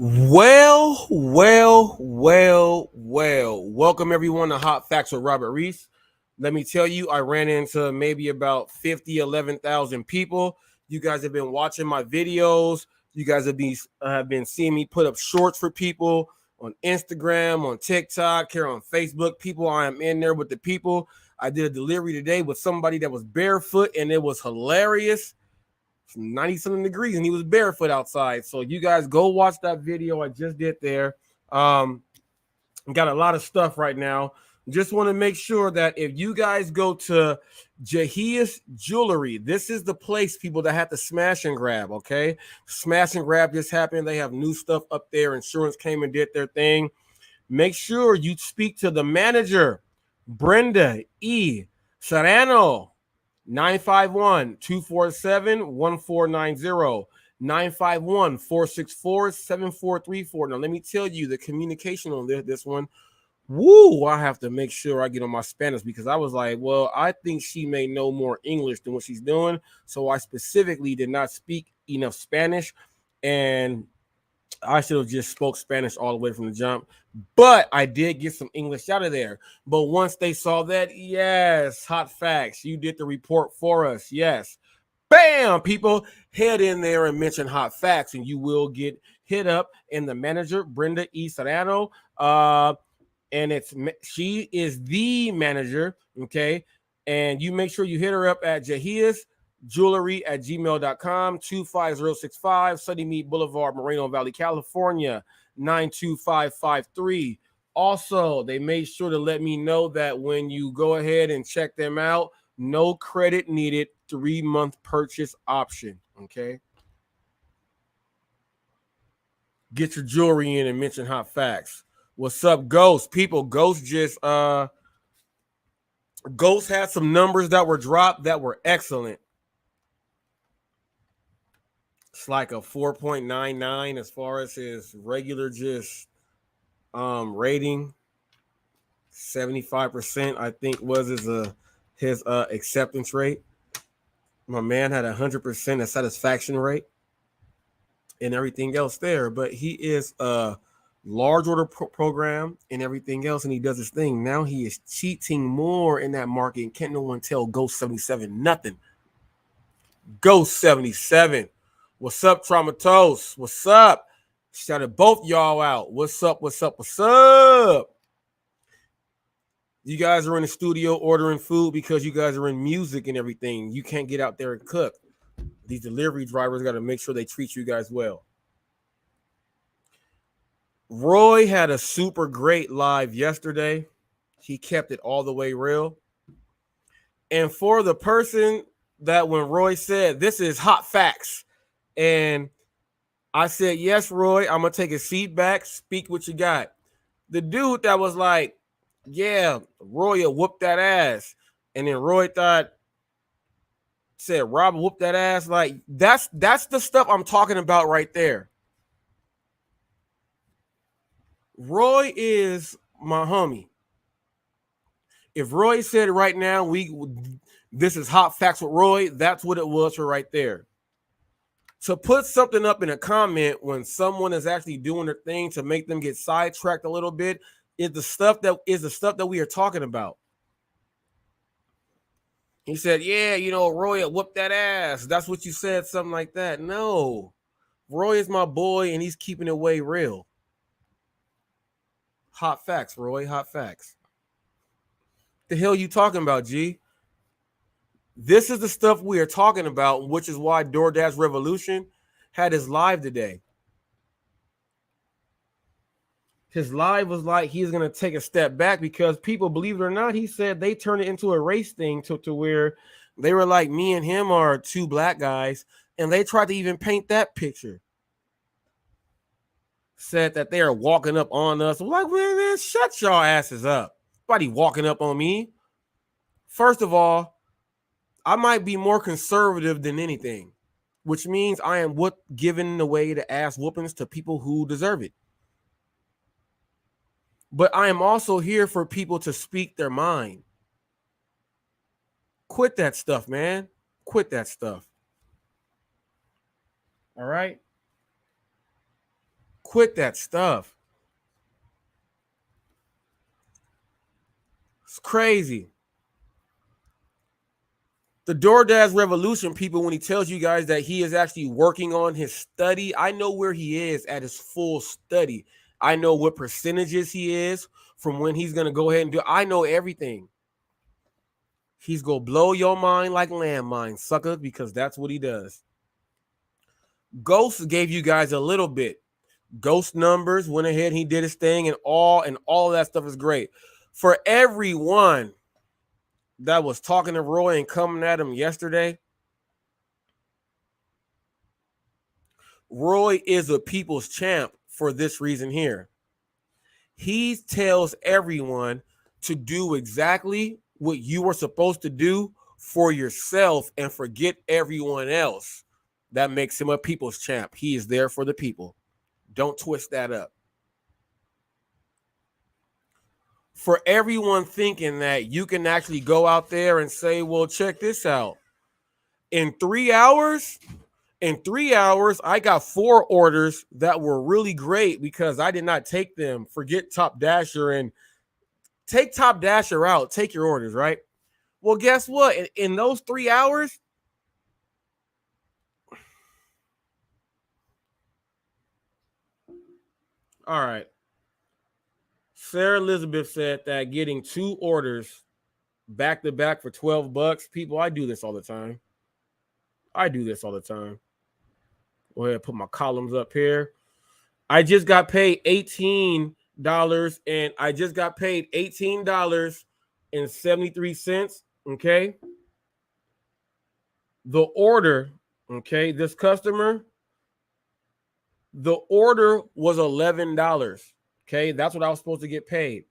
Well. Welcome everyone to Hot Facts with Robert Reese. Let me tell you, I ran into maybe about 11,000 people. You guys have been watching my videos. You guys have been seeing me put up shorts for people on Instagram, on TikTok, here on Facebook. People, I am in there with the people. I did a delivery today with somebody that was barefoot, and it was hilarious. 90 something degrees and he was barefoot outside. So you guys go watch that video I just did there. Got a lot of stuff right now. Just want to make sure that if you guys go to Jahia's Jewelry, this is the place, people, that have to smash and grab. Okay, smash and grab just happened. They have new stuff up there. Insurance came and did their thing. Make sure you speak to the manager, Brenda E. Serrano. 951-247-1490, 951-464-7434. Now, let me tell you, the communication on this one, I have to make sure I get on my Spanish, because I was like, well, I think she may know more English than what she's doing. So I specifically did not speak enough Spanish, and I should have just spoke Spanish all the way from the jump. But I did get some English out of there. But once they saw that, yes, Hot Facts, you did the report for us. Yes. Bam, people, head in there and mention Hot Facts, and you will get hit up. And the manager, Brenda E. Serrano, and she is the manager, okay? And you make sure you hit her up at Jahia's Jewelry@gmail.com, 25065 Sunny Meat Boulevard, Moreno Valley, California, 92553. Also, they made sure to let me know that when you go ahead and check them out, no credit needed, 3-month purchase option. Okay. Get your jewelry in and mention Hot Facts. What's up, Ghost? People, Ghost had some numbers that were dropped that were excellent. It's like a 4.99 as far as his regular rating. 75%, I think, was his acceptance rate. My man had 100% satisfaction rate and everything else there. But he is a large order program and everything else, and he does his thing. Now he is cheating more in that market, and can't no one tell Ghost 77 nothing. Ghost 77. What's up, Traumatose? What's up? Shouted both y'all out. What's up? You guys are in the studio ordering food because you guys are in music and everything. You can't get out there and cook. These delivery drivers got to make sure they treat you guys well. Roy had a super great live yesterday. He kept it all the way real. And for the person that when Roy said, this is Hot Facts, and I said, yes, Roy, I'm going to take his feedback. Speak what you got. The dude that was like, yeah, Roy will whoop that ass. And then Roy said, Rob whoop that ass. Like, that's the stuff I'm talking about right there. Roy is my homie. If Roy said right now, this is Hot Facts with Roy, that's what it was for right there. To put something up in a comment when someone is actually doing their thing to make them get sidetracked a little bit is the stuff that we are talking about. He said, yeah, Roy whooped that ass. That's what you said, something like that. No, Roy is my boy, and he's keeping it way real. Hot facts, Roy, hot facts. The hell you talking about, G? This is the stuff we are talking about, which is why DoorDash Revolution had his live today. His live was like he's going to take a step back because people, believe it or not, he said they turned it into a race thing to where they were like, me and him are two black guys, and they tried to even paint that picture. Said that they are walking up on us. I'm like, man, shut y'all asses up. Nobody walking up on me. First of all, I might be more conservative than anything, which means I am giving away the ass whoopings to people who deserve it. But I am also here for people to speak their mind. Quit that stuff, man. Quit that stuff. All right? Quit that stuff. It's crazy. The DoorDash revolution, people, when he tells you guys that he is actually working on his study, I know where he is at his full study. I know what percentages he is from when he's going to go ahead and do. I know everything. He's going to blow your mind like landmine, sucker, because that's what he does. Ghost gave you guys a little bit. Ghost numbers went ahead, he did his thing, and all of that stuff is great. For everyone that was talking to Roy and coming at him yesterday, Roy is a people's champ for this reason here. He tells everyone to do exactly what you were supposed to do for yourself and forget everyone else. That makes him a people's champ. He is there for the people. Don't twist that up. For everyone thinking that you can actually go out there and say, well, check this out. In 3 hours, I got 4 orders that were really great because I did not take them. Forget Top Dasher and take Top Dasher out. Take your orders, right? Well, guess what? In those 3 hours, all right. Sarah Elizabeth said that getting 2 orders back to back for $12. People, I do this all the time. Go ahead, put my columns up here. I just got paid $18 and I just got paid $18.73. Okay. The order, okay, this customer, the order was $11. Okay, that's what I was supposed to get paid.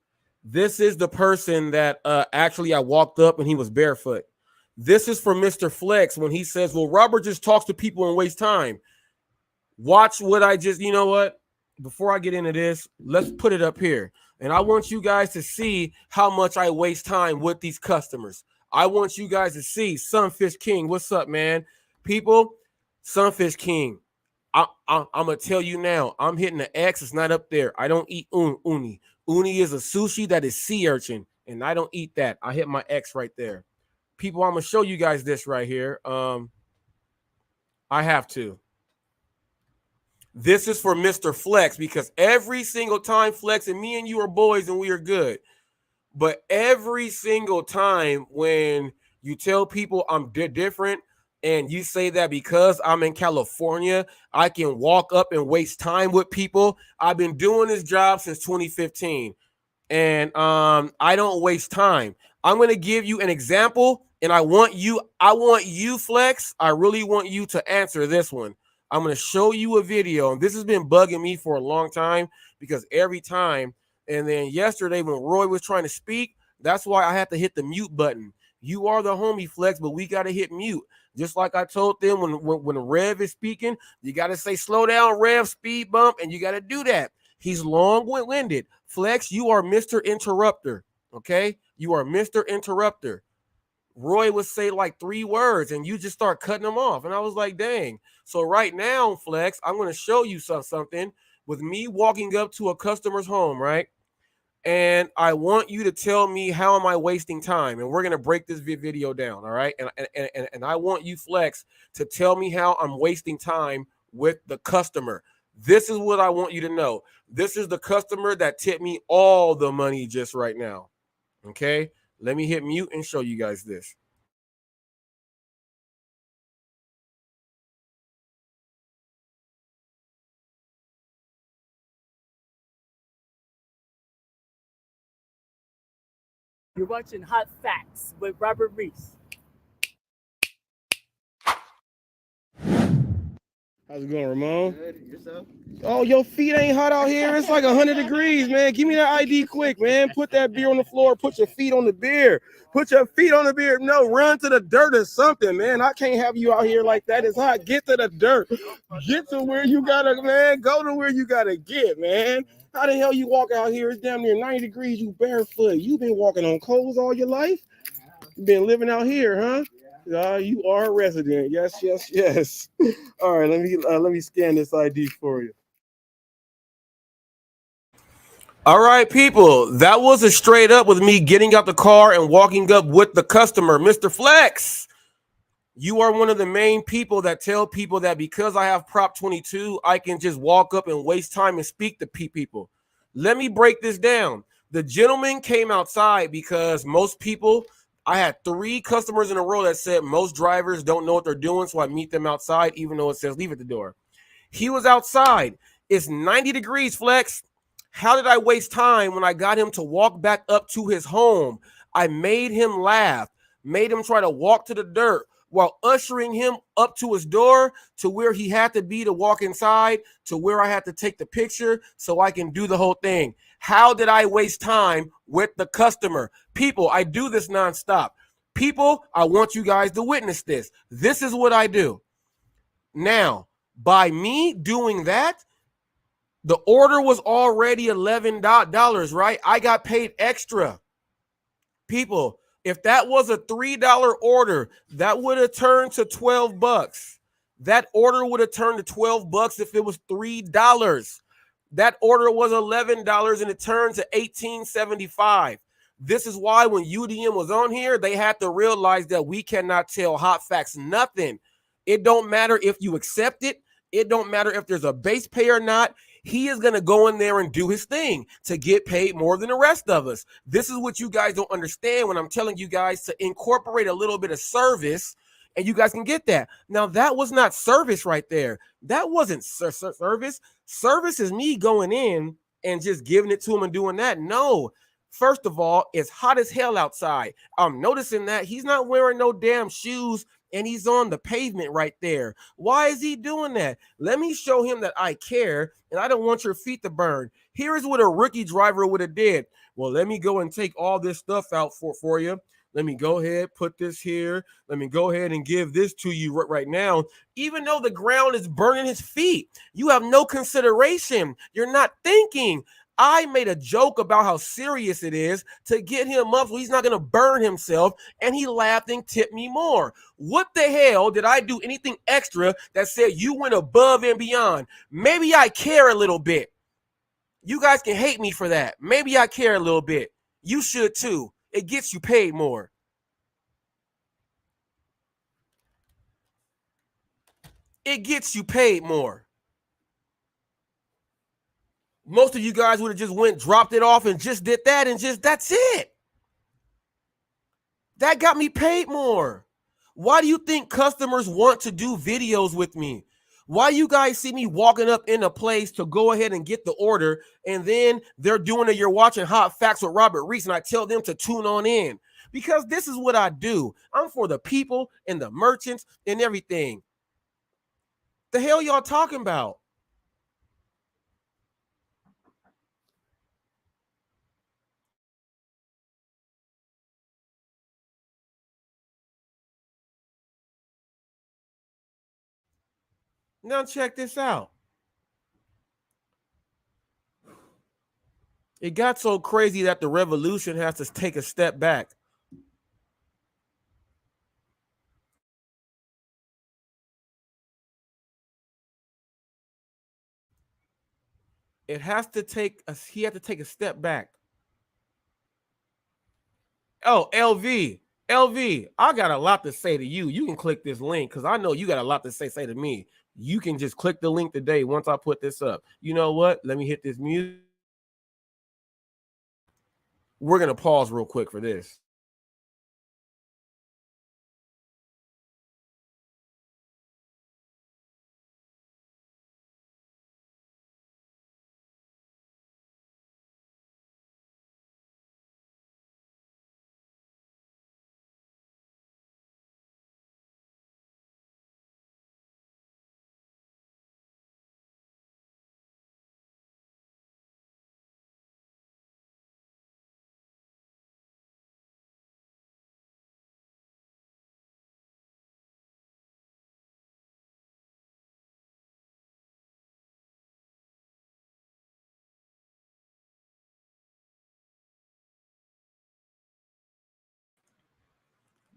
This is the person that actually I walked up and he was barefoot. This is for Mr. Flex when he says, well, Robert just talks to people and wastes time. Watch what I just, you know what? Before I get into this, let's put it up here. And I want you guys to see how much I waste time with these customers. I want you guys to see Sunfish King. What's up, man? People, Sunfish King. I'm going to tell you now, I'm hitting the X. It's not up there. I don't eat uni. Uni is a sushi that is sea urchin, and I don't eat that. I hit my X right there. People, I'm going to show you guys this right here. I have to. This is for Mr. Flex because every single time, Flex, and me and you are boys and we are good. But every single time when you tell people I'm different, and you say that because I'm in California, I can walk up and waste time with people. I've been doing this job since 2015, and I don't waste time. I'm going to give you an example, and I want you, Flex. I really want you to answer this one. I'm going to show you a video, and this has been bugging me for a long time because every time, and then yesterday when Roy was trying to speak, that's why I had to hit the mute button. You are the homie, Flex, but we got to hit mute. Just like I told them when Rev is speaking, you got to say, slow down, Rev, speed bump, and you got to do that. He's long-winded. Flex, you are Mr. Interrupter, okay? You are Mr. Interrupter. Roy would say like 3 words, and you just start cutting them off. And I was like, dang. So right now, Flex, I'm going to show you something with me walking up to a customer's home, right? And I want you to tell me how am I wasting time, and we're gonna break this video down, all right? And I want you, Flex, to tell me how I'm wasting time with the customer. This is what I want you to know. This is the customer that tipped me all the money just right now. Okay, let me hit mute and show you guys this. You're watching Hot Facts with Robert Reese. How's it going, Ramon? Good. Yourself? Oh, your feet ain't hot out here. It's like 100 degrees, man. Give me that ID quick, man. Put that beer on the floor. Put your feet on the beer. Put your feet on the beer. No, run to the dirt or something, man. I can't have you out here like that. It's hot. Get to the dirt. Get to where you gotta, man. Go to where you gotta get, man. How the hell you walk out here? It's damn near 90 degrees. You barefoot. You been walking on coals all your life? You been living out here, huh? You are a resident. Yes. All right, let me scan this ID for you. All right, people. That was a straight up with me getting out the car and walking up with the customer, Mr. Flex. You are one of the main people that tell people that because I have Prop 22, I can just walk up and waste time and speak to people. Let me break this down. The gentleman came outside because most people, I had 3 customers in a row that said most drivers don't know what they're doing, so I meet them outside, even though it says leave at the door. He was outside. It's 90 degrees, Flex. How did I waste time when I got him to walk back up to his home? I made him laugh, made him try to walk to the dirt while ushering him up to his door to where he had to be to walk inside, to where I had to take the picture so I can do the whole thing. How did I waste time with the customer? People, I do this nonstop. People, I want you guys to witness this. This is what I do. Now, by me doing that, the order was already $11, right? I got paid extra. People, if that was a $3 order, that would have turned to $12. That order would have turned to $12 if it was $3. That order was $11 and it turned to $18.75. This is why when UDM was on here, they had to realize that we cannot tell HotFacts nothing. It don't matter if you accept it. It don't matter if there's a base pay or not. He is going to go in there and do his thing to get paid more than the rest of us. This is what you guys don't understand when I'm telling you guys to incorporate a little bit of service, and you guys can get that. Now, that was not service right there. That wasn't service. Service is me going in and just giving it to him and doing that. No. First of all, it's hot as hell outside. I'm noticing that he's not wearing no damn shoes and he's on the pavement right there. Why is he doing that? Let me show him that I care and I don't want your feet to burn. Here's what a rookie driver would have did. Well, let me go and take all this stuff out for you. Let me go ahead, put this here. Let me go ahead and give this to you right now. Even though the ground is burning his feet, you have no consideration. You're not thinking. I made a joke about how serious it is to get him up so he's not going to burn himself, and he laughed and tipped me more. What the hell did I do anything extra that said you went above and beyond? Maybe I care a little bit. You guys can hate me for that. Maybe I care a little bit. You should too. It gets you paid more. It gets you paid more. Most of you guys would have just went, dropped it off, and just did that, and just that's it. That got me paid more. Why do you think customers want to do videos with me? Why you guys see me walking up in a place to go ahead and get the order, and then they're doing it, you're watching Hot Facts with Robert Reese, and I tell them to tune on in? Because this is what I do. I'm for the people and the merchants and everything. The hell y'all talking about? Now check this out. It got so crazy that the revolution has to take a step back. It has to take he had to take a step back. Oh, LV, I got a lot to say to you. You can click this link because I know you got a lot to say to me. You can just click the link today once I put this up. You know what? Let me hit this music. We're going to pause real quick for this.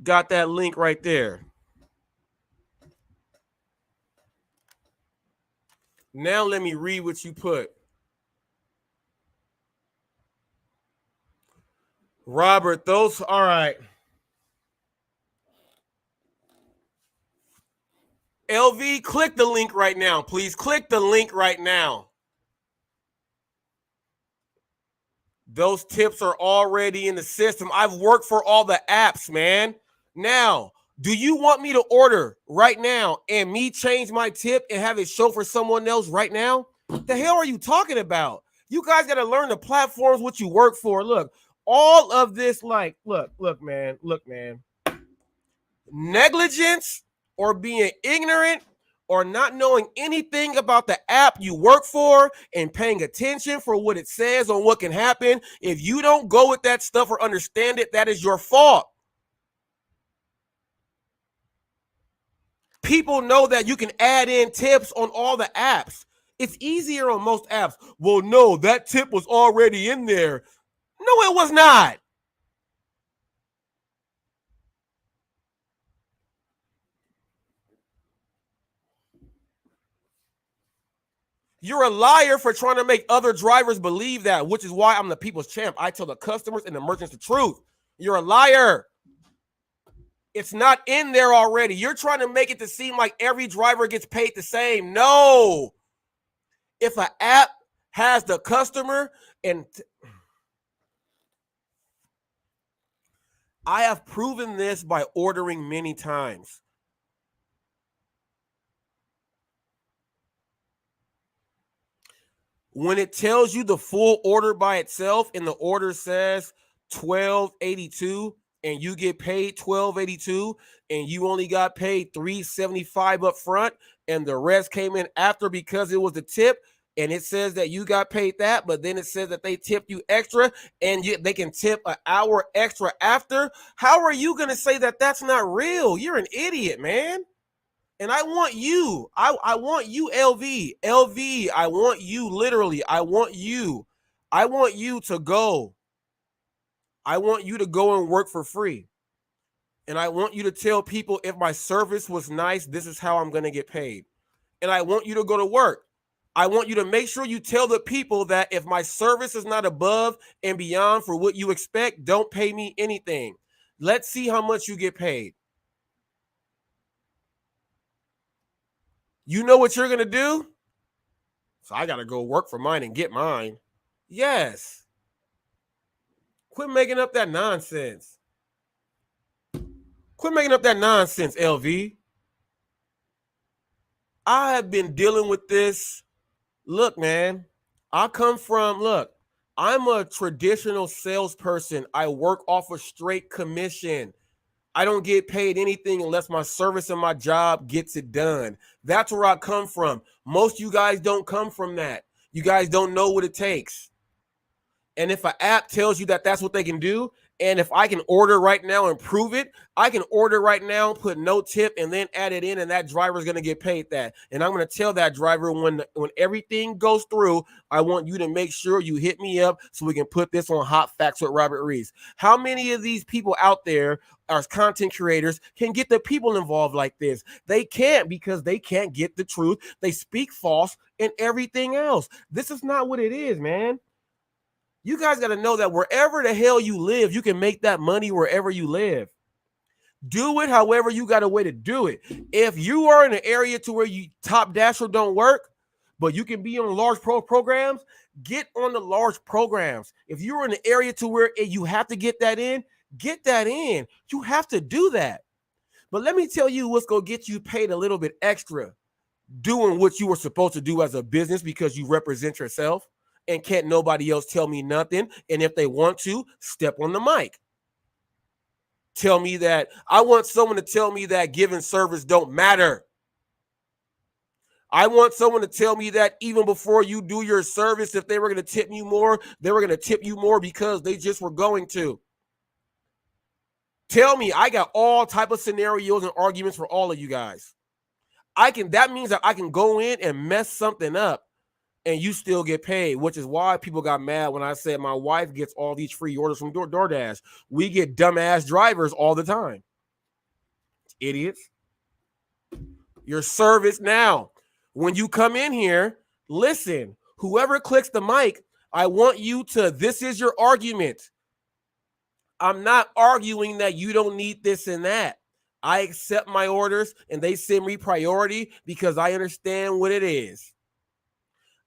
Got that link right there. Now let me read what you put. Robert, those, all right. LV, click the link right now. Please click the link right now. Those tips are already in the system. I've worked for all the apps, man. Now, do you want me to order right now and me change my tip and have it show for someone else right now? The hell are you talking about? You guys got to learn the platforms what you work for. Look, all of this, like, look, man. Negligence or being ignorant or not knowing anything about the app you work for and paying attention for what it says on what can happen. If you don't go with that stuff or understand it, that is your fault. People know that you can add in tips on all the apps. It's easier on most apps. Well, no, that tip was already in there. No, it was not. You're a liar for trying to make other drivers believe that, which is why I'm the people's champ. I tell the customers and the merchants the truth. You're a liar. It's not in there already. You're trying to make it to seem like every driver gets paid the same. No. If an app has the customer, and I have proven this by ordering many times. When it tells you the full order by itself and the order says $12.82 and you get paid $12.82 and you only got paid $3.75 up front and the rest came in after because it was a tip, and it says that you got paid that, but then it says that they tipped you extra and they can tip an hour extra after. How are you going to say that that's not real? You're an idiot, man. And I want you, I want you, LV, I want you, literally, I want you to go. I want you to go and work for free. And I want you to tell people, if my service was nice, this is how I'm going to get paid. And I want you to go to work. I want you to make sure you tell the people that if my service is not above and beyond for what you expect, don't pay me anything. Let's see how much you get paid. You know what you're going to do? So I got to go work for mine and get mine. Yes. Quit making up that nonsense. Quit making up that nonsense, LV. I have been dealing with this. Look, man, I'm a traditional salesperson. I work off a straight commission. I don't get paid anything unless my service and my job gets it done. That's where I come from. Most of you guys don't come from that. You guys don't know what it takes. And if an app tells you that that's what they can do, and if I can order right now and prove it, I can order right now, put no tip, and then add it in, and that driver is going to get paid that. And I'm going to tell that driver when everything goes through, I want you to make sure you hit me up so we can put this on Hot Facts with Robert Reese. How many of these people out there as content creators can get the people involved like this? They can't, because they can't get the truth. They speak false and everything else. This is not what it is, man. You guys got to know that wherever the hell you live, you can make that money wherever you live. Do it however you got a way to do it. If you are in an area to where you top dasher don't work, but you can be on large programs, get on the large programs. If you're in an area to where you have to get that in, get that in. You have to do that. But let me tell you what's going to get you paid a little bit extra. Doing what you were supposed to do as a business because you represent yourself. And can't nobody else tell me nothing. And if they want to, step on the mic. Tell me that. I want someone to tell me that giving service don't matter. I want someone to tell me that even before you do your service, if they were going to tip you more, they were going to tip you more because they just were going to. Tell me. I got all type of scenarios and arguments for all of you guys. That means that I can go in and mess something up and you still get paid, which is why people got mad when I said my wife gets all these free orders from DoorDash. We get dumbass drivers all the time. Idiots. Your service now. When you come in here, listen, whoever clicks the mic, I want you to, this is your argument. I'm not arguing that you don't need this and that. I accept my orders and they send me priority because I understand what it is.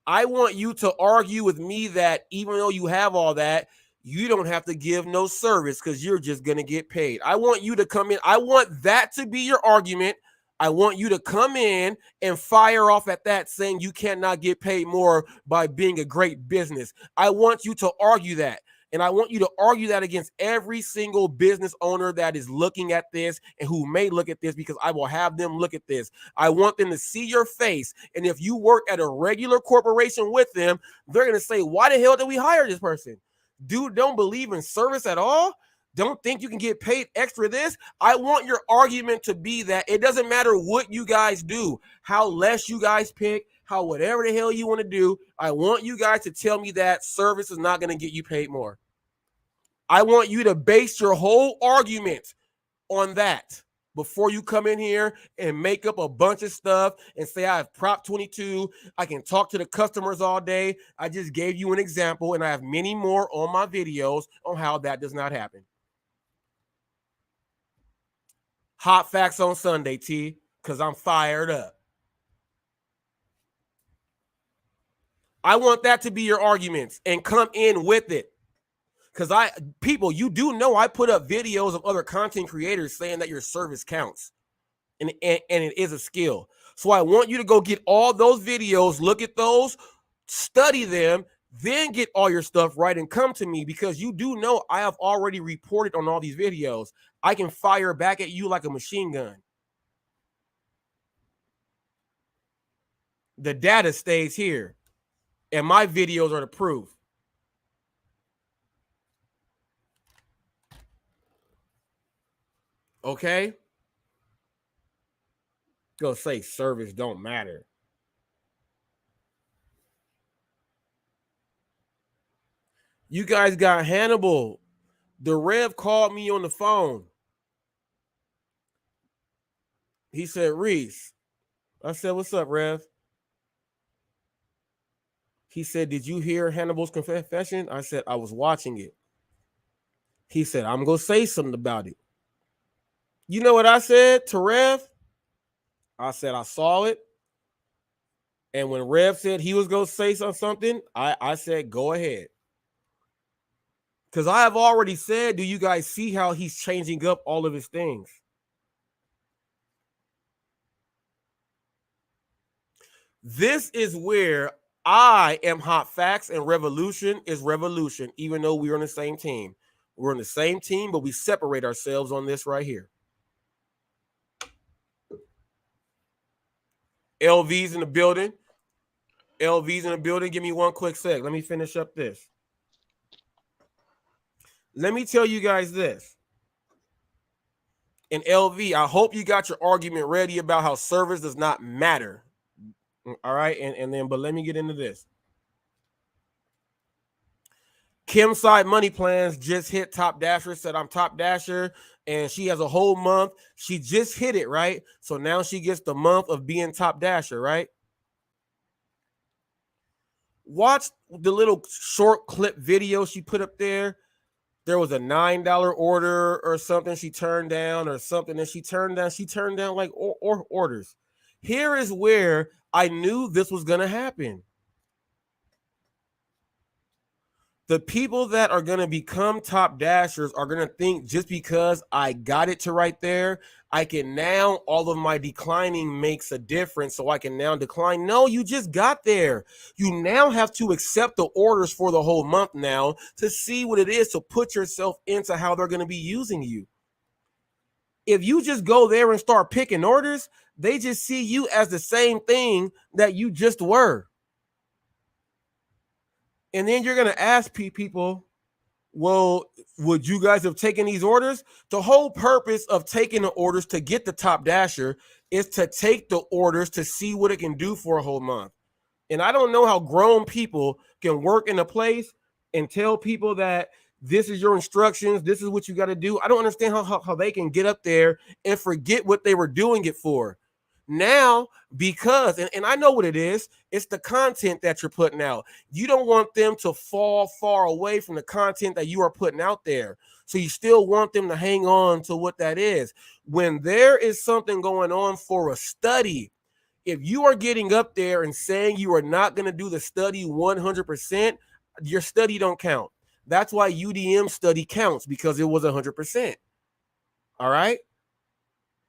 I want you to argue with me that even though you have all that, you don't have to give no service because you're just going to get paid. I want you to come in. I want that to be your argument. I want you to come in and fire off at that saying you cannot get paid more by being a great business. I want you to argue that. And I want you to argue that against every single business owner that is looking at this and who may look at this, because I will have them look at this. I want them to see your face. And if you work at a regular corporation with them, they're going to say, why the hell did we hire this person? Dude, don't believe in service at all? Don't think you can get paid extra this? I want your argument to be that it doesn't matter what you guys do, how less you guys pick, how whatever the hell you want to do. I want you guys to tell me that service is not going to get you paid more. I want you to base your whole argument on that before you come in here and make up a bunch of stuff and say I have Prop 22. I can talk to the customers all day. I just gave you an example, and I have many more on my videos on how that does not happen. Hot facts on Sunday, T, because I'm fired up. I want that to be your arguments and come in with it. Because people, you do know I put up videos of other content creators saying that your service counts. And it is a skill. So I want you to go get all those videos, look at those, study them, then get all your stuff right and come to me, because you do know I have already reported on all these videos. I can fire back at you like a machine gun. The data stays here, and my videos are the proof. Okay? Go say service don't matter. You guys got Hannibal. The Rev called me on the phone. He said, Reese. I said, what's up, Rev? He said, did you hear Hannibal's confession? I said, I was watching it. He said, I'm going to say something about it. You know what I said to Rev? I said, I saw it. And when Rev said he was going to say something, I said, go ahead. Because I have already said, do you guys see how he's changing up all of his things? This is where I am Hot Facts and Revolution is Revolution, even though we're on the same team. We're on the same team, but we separate ourselves on this right here. LV's in the building. LV's in the building. Give me one quick sec. Let me finish up this. Let me tell you guys this. And LV, I hope you got your argument ready about how service does not matter. All right. And then, but let me get into this. Kim's Side Money Plans just hit Top Dasher, said I'm Top Dasher, and she has a whole month. She just hit it, right? So now she gets the month of being Top Dasher, right? Watch the little short clip video she put up there. There was a $9 order or something she turned down or something, and she turned down like orders. Here is where I knew this was going to happen. The people that are going to become Top Dashers are going to think just because I got it to right there, I can now, all of my declining makes a difference, so I can now decline. No, you just got there. You now have to accept the orders for the whole month now to see what it is to put yourself into how they're going to be using you. If you just go there and start picking orders, they just see you as the same thing that you just were. And then you're going to ask people, well, would you guys have taken these orders? The whole purpose of taking the orders to get the Top Dasher is to take the orders to see what it can do for a whole month. And I don't know how grown people can work in a place and tell people that this is your instructions, this is what you got to do. I don't understand how they can get up there and forget what they were doing it for. Now, because, and I know what it is, it's the content that you're putting out. You don't want them to fall far away from the content that you are putting out there. So you still want them to hang on to what that is. When there is something going on for a study, if you are getting up there and saying you are not going to do the study 100%, your study don't count. That's why UDM study counts, because it was 100%. All right?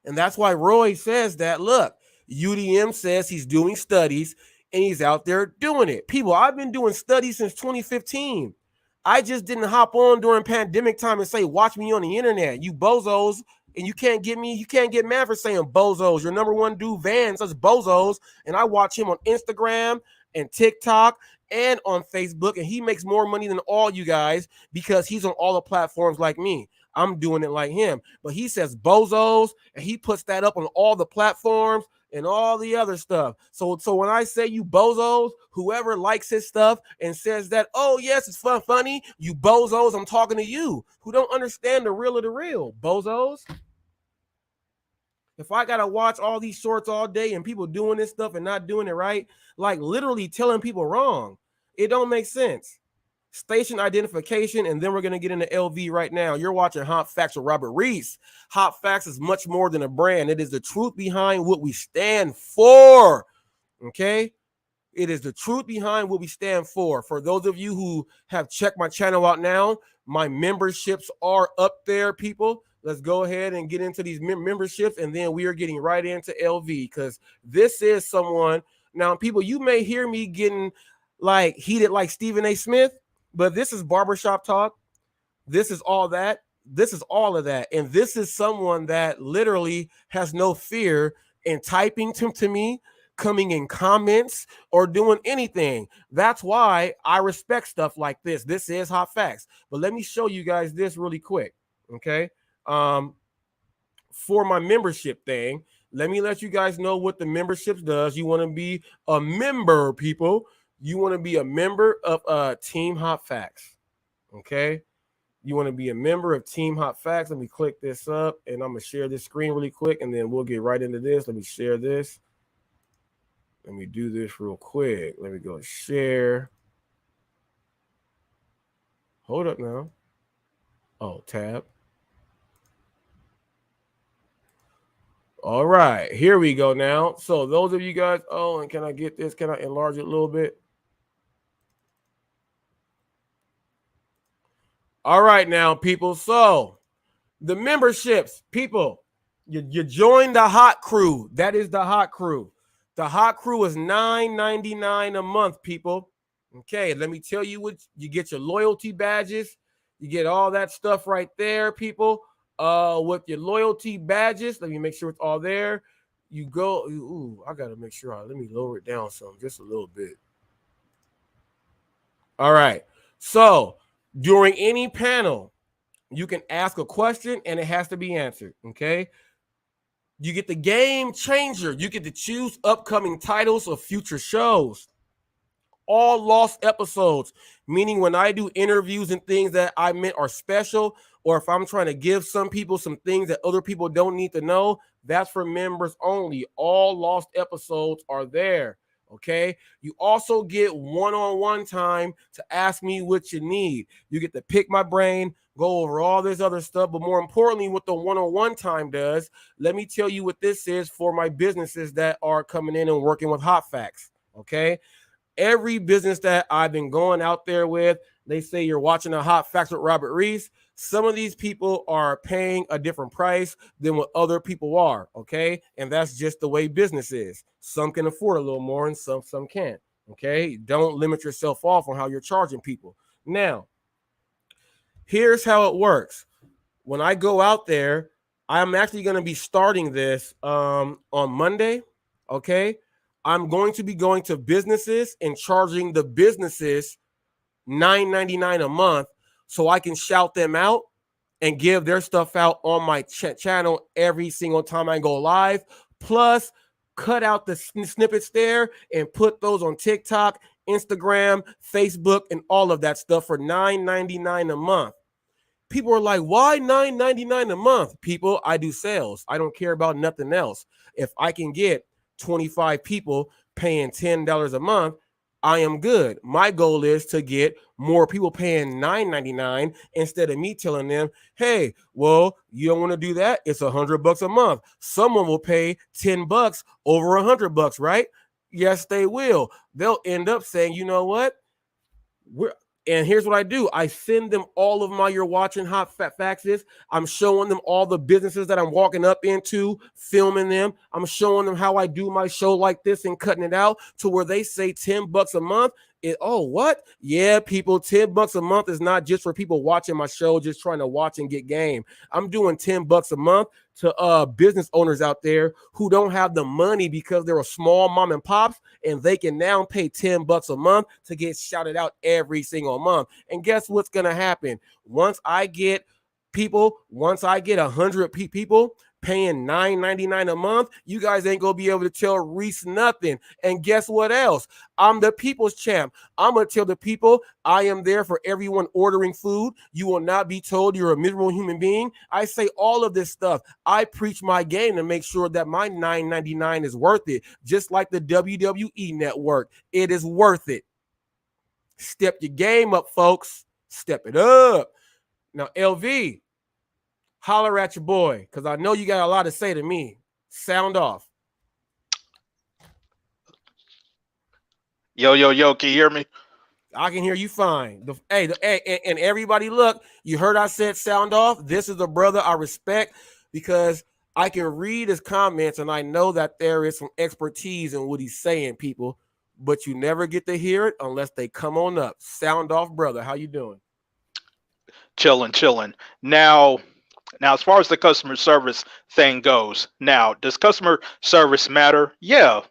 And that's why Roy says that, look, UDM says he's doing studies and he's out there doing it. People, I've been doing studies since 2015. I just didn't hop on during pandemic time and say, watch me on the internet, you bozos. And you can't get mad for saying bozos. Your number one dude, Van, says bozos. And I watch him on Instagram and TikTok and on Facebook. And he makes more money than all you guys because he's on all the platforms like me. I'm doing it like him. But he says bozos, and he puts that up on all the platforms and all the other stuff. So when I say you bozos, whoever likes his stuff and says that, oh, yes, it's funny, you bozos, I'm talking to you who don't understand the real of the real, bozos. If I got to watch all these shorts all day and people doing this stuff and not doing it right, like literally telling people wrong, it don't make sense. Station identification, and then we're going to get into LV right now. You're watching Hot Facts with Robert Reese. Hot Facts is much more than a brand. It is the truth behind what we stand for, okay? It is the truth behind what we stand for. For those of you who have checked my channel out now, my memberships are up there, people. Let's go ahead and get into these memberships, and then we are getting right into LV, because this is someone. Now, people, you may hear me getting like heated like Stephen A. Smith, but this is barbershop talk. This is all that. This is all of that. And this is someone that literally has no fear in typing to me, coming in comments, or doing anything. That's why I respect stuff like this. This is Hot Facts. But let me show you guys this really quick, okay? For my membership thing, let me let you guys know what the memberships does. You want to be a member, people. You want to be a member of Team Hot Facts, okay? You want to be a member of Team Hot Facts. Let me click this up, and I'm going to share this screen really quick, and then we'll get right into this. Let me share this. Let me do this real quick. Let me go share. Hold up now. Oh, tab. All right, here we go now. So those of you guys, oh, and can I get this? Can I enlarge it a little bit? All right now, people. So the memberships, people, you join the Hot Crew. That is the Hot Crew. The Hot Crew is $9.99 a month, people. Okay, let me tell you what you get: your loyalty badges. You get all that stuff right there, people. With your loyalty badges, let me make sure it's all there. You go. Ooh, I gotta make sure. Let me lower it down some, just a little bit. All right. So during any panel, you can ask a question and it has to be answered. Okay. You get the game changer. You get to choose upcoming titles of future shows. All lost episodes, meaning when I do interviews and things that I meant are special, or if I'm trying to give some people some things that other people don't need to know, that's for members only. All lost episodes are there. Okay. You also get one-on-one time to ask me what you need. You get to pick my brain, go over all this other stuff. But more importantly, what the one-on-one time does, let me tell you what this is for my businesses that are coming in and working with Hot Facts. Okay. Every business that I've been going out there with, they say you're watching a Hot Facts with Robert Reese. Some of these people are paying a different price than what other people are, okay? And that's just the way business is. Some can afford a little more and some can't, okay? Don't limit yourself off on how you're charging people. Now, here's how it works. When I go out there, I'm actually going to be starting this on Monday, okay? I'm going to be going to businesses and charging the businesses $9.99 a month so I can shout them out and give their stuff out on my channel every single time I go live. Plus, cut out the snippets there and put those on TikTok, Instagram, Facebook, and all of that stuff for $9.99 a month. People are like, why $9.99 a month? People, I do sales. I don't care about nothing else. If I can get 25 people paying $10 a month, I am good. My goal is to get more people paying $9.99 instead of me telling them, hey, well, you don't want to do that. It's $100 a month. Someone will pay $10 over $100, right? Yes, they will. They'll end up saying, you know what? We're and here's what I do. I send them all of my You're Watching Hot Facts is. I'm showing them all the businesses that I'm walking up into, filming them. I'm showing them how I do my show like this and cutting it out to where they say $10 a month. Oh, what? Yeah, people, $10 a month is not just for people watching my show, just trying to watch and get game. I'm doing $10 a month to business owners out there who don't have the money because they're a small mom and pops, and they can now pay $10 a month to get shouted out every single month. And guess what's gonna happen? Once I get 100 people paying $9.99 a month, you guys ain't gonna be able to tell Reese nothing. And guess what else? I'm the people's champ. I'm gonna tell the people I am there for everyone ordering food. You will not be told you're a miserable human being. I say all of this stuff. I preach my game to make sure that my $9.99 is worth it. Just like the WWE network, it is worth it. Step your game up, folks. Step it up. Now, LV, holler at your boy, because I know you got a lot to say to me. Sound off. Yo, can you hear me? I can hear you fine. And everybody, look, you heard I said sound off. This is a brother I respect because I can read his comments and I know that there is some expertise in what he's saying, people, but you never get to hear it unless they come on up. Sound off, brother. How you doing? Chilling. Now, as far as the customer service thing goes, now, does customer service matter? Yeah,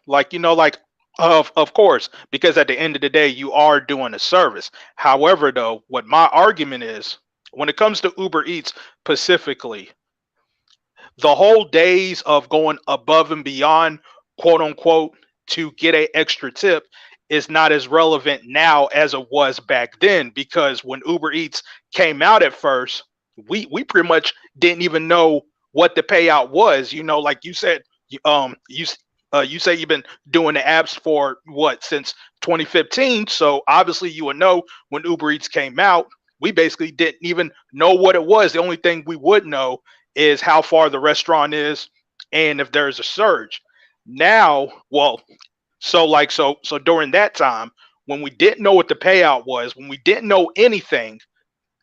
of course, because at the end of the day, you are doing a service. However, though, what my argument is, when it comes to Uber Eats specifically, the whole days of going above and beyond, quote unquote, to get an extra tip is not as relevant now as it was back then, because when Uber Eats came out at first, we pretty much didn't even know what the payout was. Like you said, you say you've been doing the apps for what, since 2015. So obviously you would know when Uber Eats came out, we basically didn't even know what it was. The only thing we would know is how far the restaurant is and if there's a surge. Now, well, so during that time, when we didn't know what the payout was, when we didn't know anything,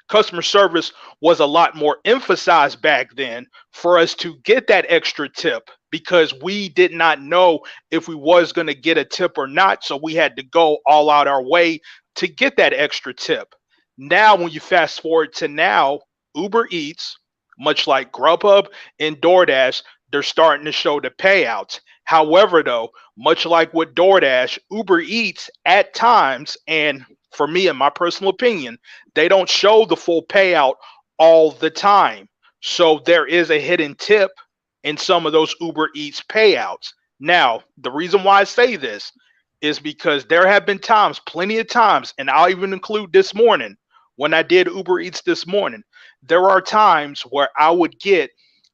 customer service was a lot more emphasized back then for us to get that extra tip, because we did not know if we was going to get a tip or not. So we had to go all out our way to get that extra tip. Now, when you fast forward to now, Uber Eats, much like Grubhub and DoorDash, they're starting to show the payouts. However, though, much like with DoorDash, Uber Eats at times, and for me, in my personal opinion, they don't show the full payout all the time. So there is a hidden tip in some of those Uber Eats payouts. Now, the reason why I say this is because there have been times, plenty of times, and I'll even include this morning when I did Uber Eats this morning. There are times where I would get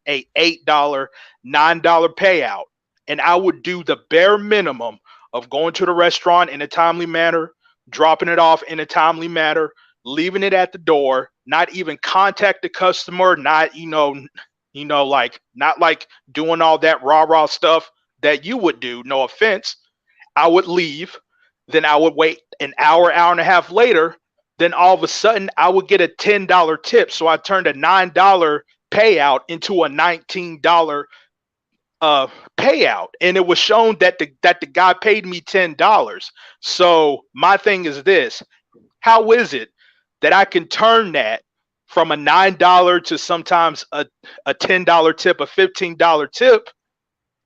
a $8, $9 payout, and I would do the bare minimum of going to the restaurant in a timely manner, dropping it off in a timely manner, leaving it at the door, not even contact the customer, not not doing all that rah stuff that you would do. No offense. I would leave, then I would wait an hour and a half later. Then all of a sudden I would get a $10 tip. So I turned a $9 payout into a $19 payout, and it was shown that the guy paid me $10. So my thing is this: how is it that I can turn that from a $9 to sometimes a $10 tip, a $15 tip,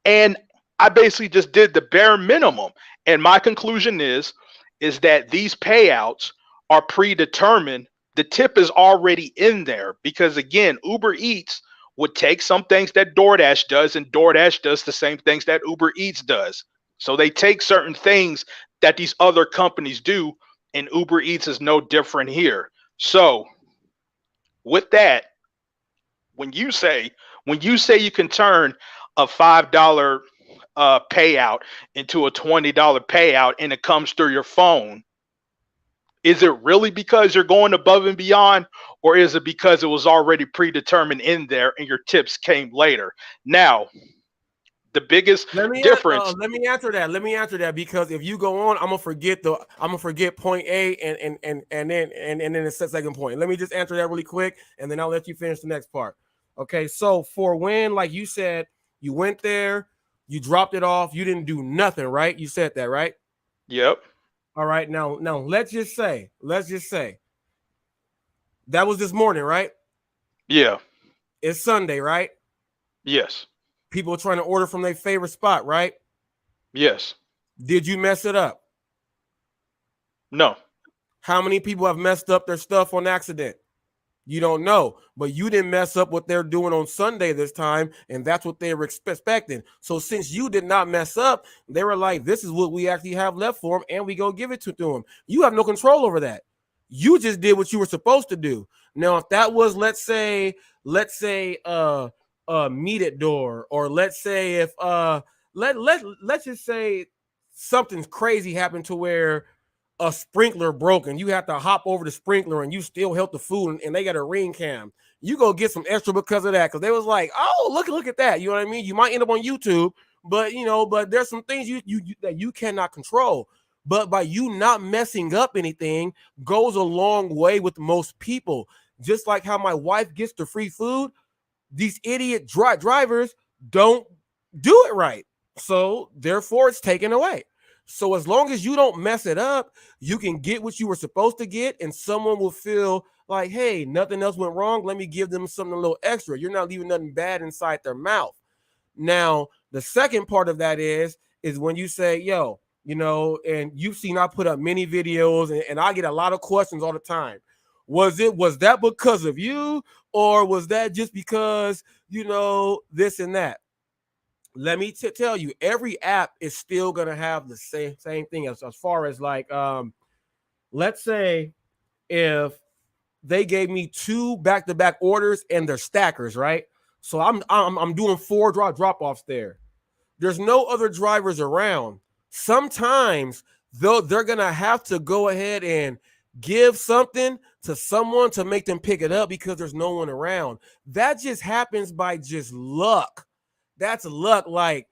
and I basically just did the bare minimum? And my conclusion is that these payouts are predetermined. The tip is already in there, because again, Uber Eats would take some things that DoorDash does, and DoorDash does the same things that Uber Eats does. So they take certain things that these other companies do, and Uber Eats is no different here. So with that, when you say you can turn a $5 payout into a $20 payout and it comes through your phone, is it really because you're going above and beyond, or is it because it was already predetermined in there and your tips came later? Now, the biggest difference. Let me answer that. Let me answer that, because if you go on, I'm gonna forget point A and then the second point. Let me just answer that really quick, and then I'll let you finish the next part. Okay, so for when, like you said, you went there, you dropped it off, you didn't do nothing, right? You said that, right? Yep. All right, now let's just say that was this morning, right? Yeah. It's Sunday, right? Yes. People are trying to order from their favorite spot, right? Yes. Did you mess it up? No. How many people have messed up their stuff on accident? You don't know, but you didn't mess up what they're doing on Sunday this time, and that's what they were expecting. So since you did not mess up, they were like, this is what we actually have left for them, and we go give it to them. You have no control over that. You just did what you were supposed to do. Now, if that was, let's say meet at door, or let's say if let's just say something crazy happened to where a sprinkler broke and you have to hop over the sprinkler and you still help the food, and they got a ring cam, you go get some extra because of that, because they was like, oh, look at that. You know what I mean? You might end up on YouTube, but but there's some things you that you cannot control. But by you not messing up anything goes a long way with most people. Just like how my wife gets the free food, these idiot drivers don't do it right. So therefore it's taken away. So as long as you don't mess it up, you can get what you were supposed to get, and someone will feel like, hey, nothing else went wrong. Let me give them something a little extra. You're not leaving nothing bad inside their mouth. Now, the second part of that is when you say, yo, and you've seen I put up many videos, and I get a lot of questions all the time. Was that because of you, or was that just because, this and that? Let me tell you, every app is still going to have the same thing as far as like, let's say if they gave me 2 back-to-back orders and they're stackers, right? So I'm doing 4 drop-offs there. There's no other drivers around. Sometimes they're going to have to go ahead and give something to someone to make them pick it up because there's no one around. That just happens by just luck. That's luck. Like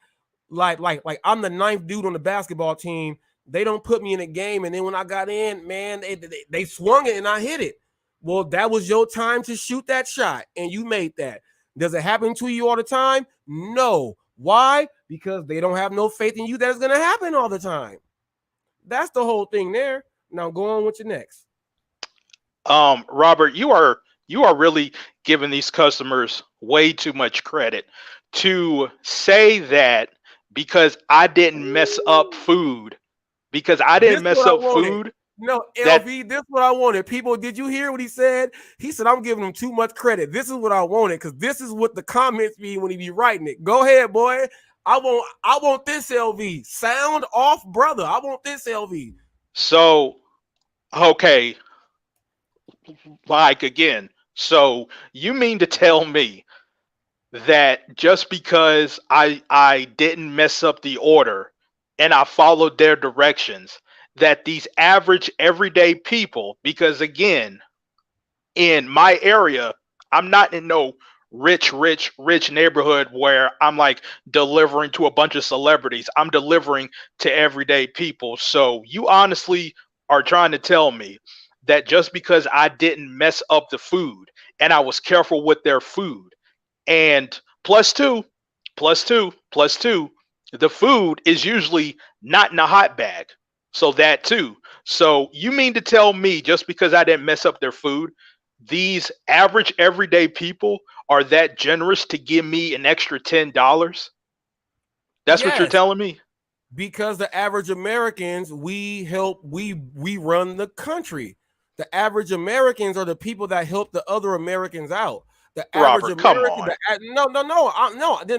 I'm the 9th dude on the basketball team. They don't put me in a game, and then when I got in, man, they swung it and I hit it. Well, that was your time to shoot that shot, and you made that. Does it happen to you all the time? No. Why? Because they don't have no faith in you that it's going to happen all the time. That's the whole thing there. Now go on with your next. Robert, you are really giving these customers way too much credit to say that because I didn't mess up food, No, LV, this is what I wanted. People, did you hear what he said? He said, I'm giving him too much credit. This is what I wanted, because this is what the comments be when he be writing it. Go ahead, boy. I want this, LV. Sound off, brother. I want this, LV. So, okay. Like, again, so you mean to tell me that just because I didn't mess up the order and I followed their directions, that these average everyday people, because again, in my area, I'm not in no rich neighborhood where I'm like delivering to a bunch of celebrities. I'm delivering to everyday people. So you honestly are trying to tell me that just because I didn't mess up the food and I was careful with their food, and plus two, the food is usually not in a hot bag. So that too. So you mean to tell me just because I didn't mess up their food, these average everyday people are that generous to give me an extra $10? That's what you're Yes, telling me? because the average Americans, we run the country. The average Americans are the people that help the other Americans out. The average Robert, come American,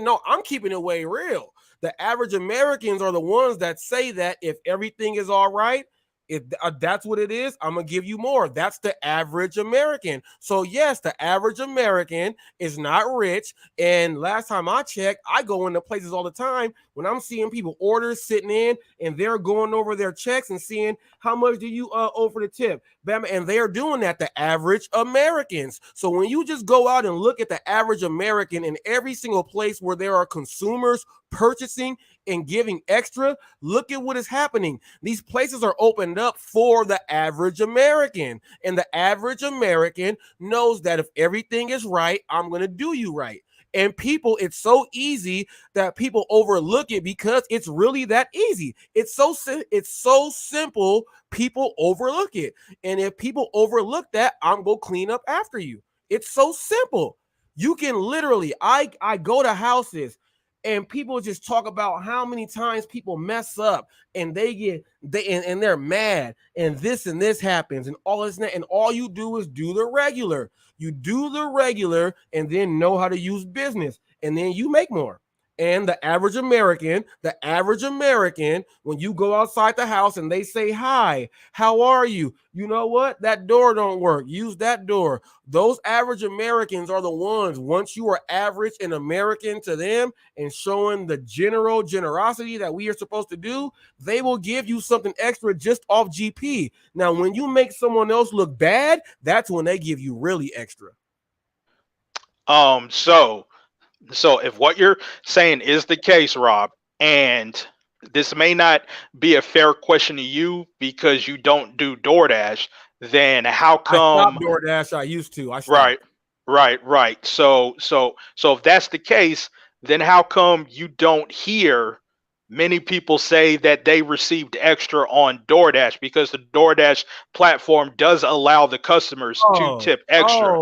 on. I'm keeping it way real. The average Americans are the ones that say that if everything is all right, If that's what it is, I'm gonna give you more. That's the average American. So yes, the average American is not rich. And last time I checked, I go into places all the time when I'm seeing people orders sitting in, and they're going over their checks and seeing how much do you owe for the tip, bam, and they're doing that. The average Americans. So when you just go out and look at the average American in every single place where there are consumers purchasing and giving extra, look at what is happening. These places are opened up for the average American, and the average American knows that if everything is right, I'm going to do you right. And people, it's so easy that people overlook it because it's really that easy. It's so simple. People overlook it, and if people overlook that, I'm gonna clean up after you. It's so simple. You can literally, I go to houses, and people just talk about how many times people mess up, and they're mad, and this happens, and all this, and all you do is do the regular. You do the regular and then know how to use business, and then you make more. And the average American, when you go outside the house and they say, hi, how are you? You know what? That door don't work. Use that door. Those average Americans are the ones, once you are average and American to them and showing the generosity that we are supposed to do, they will give you something extra just off GP. Now, when you make someone else look bad, that's when they give you really extra. So if what you're saying is the case, Rob, and this may not be a fair question to you because you don't do DoorDash, then how I come? stopped DoorDash. I used to. I Right, stopped. right. So if that's the case, then how come you don't hear many people say that they received extra on DoorDash, because the DoorDash platform does allow the customers to tip extra?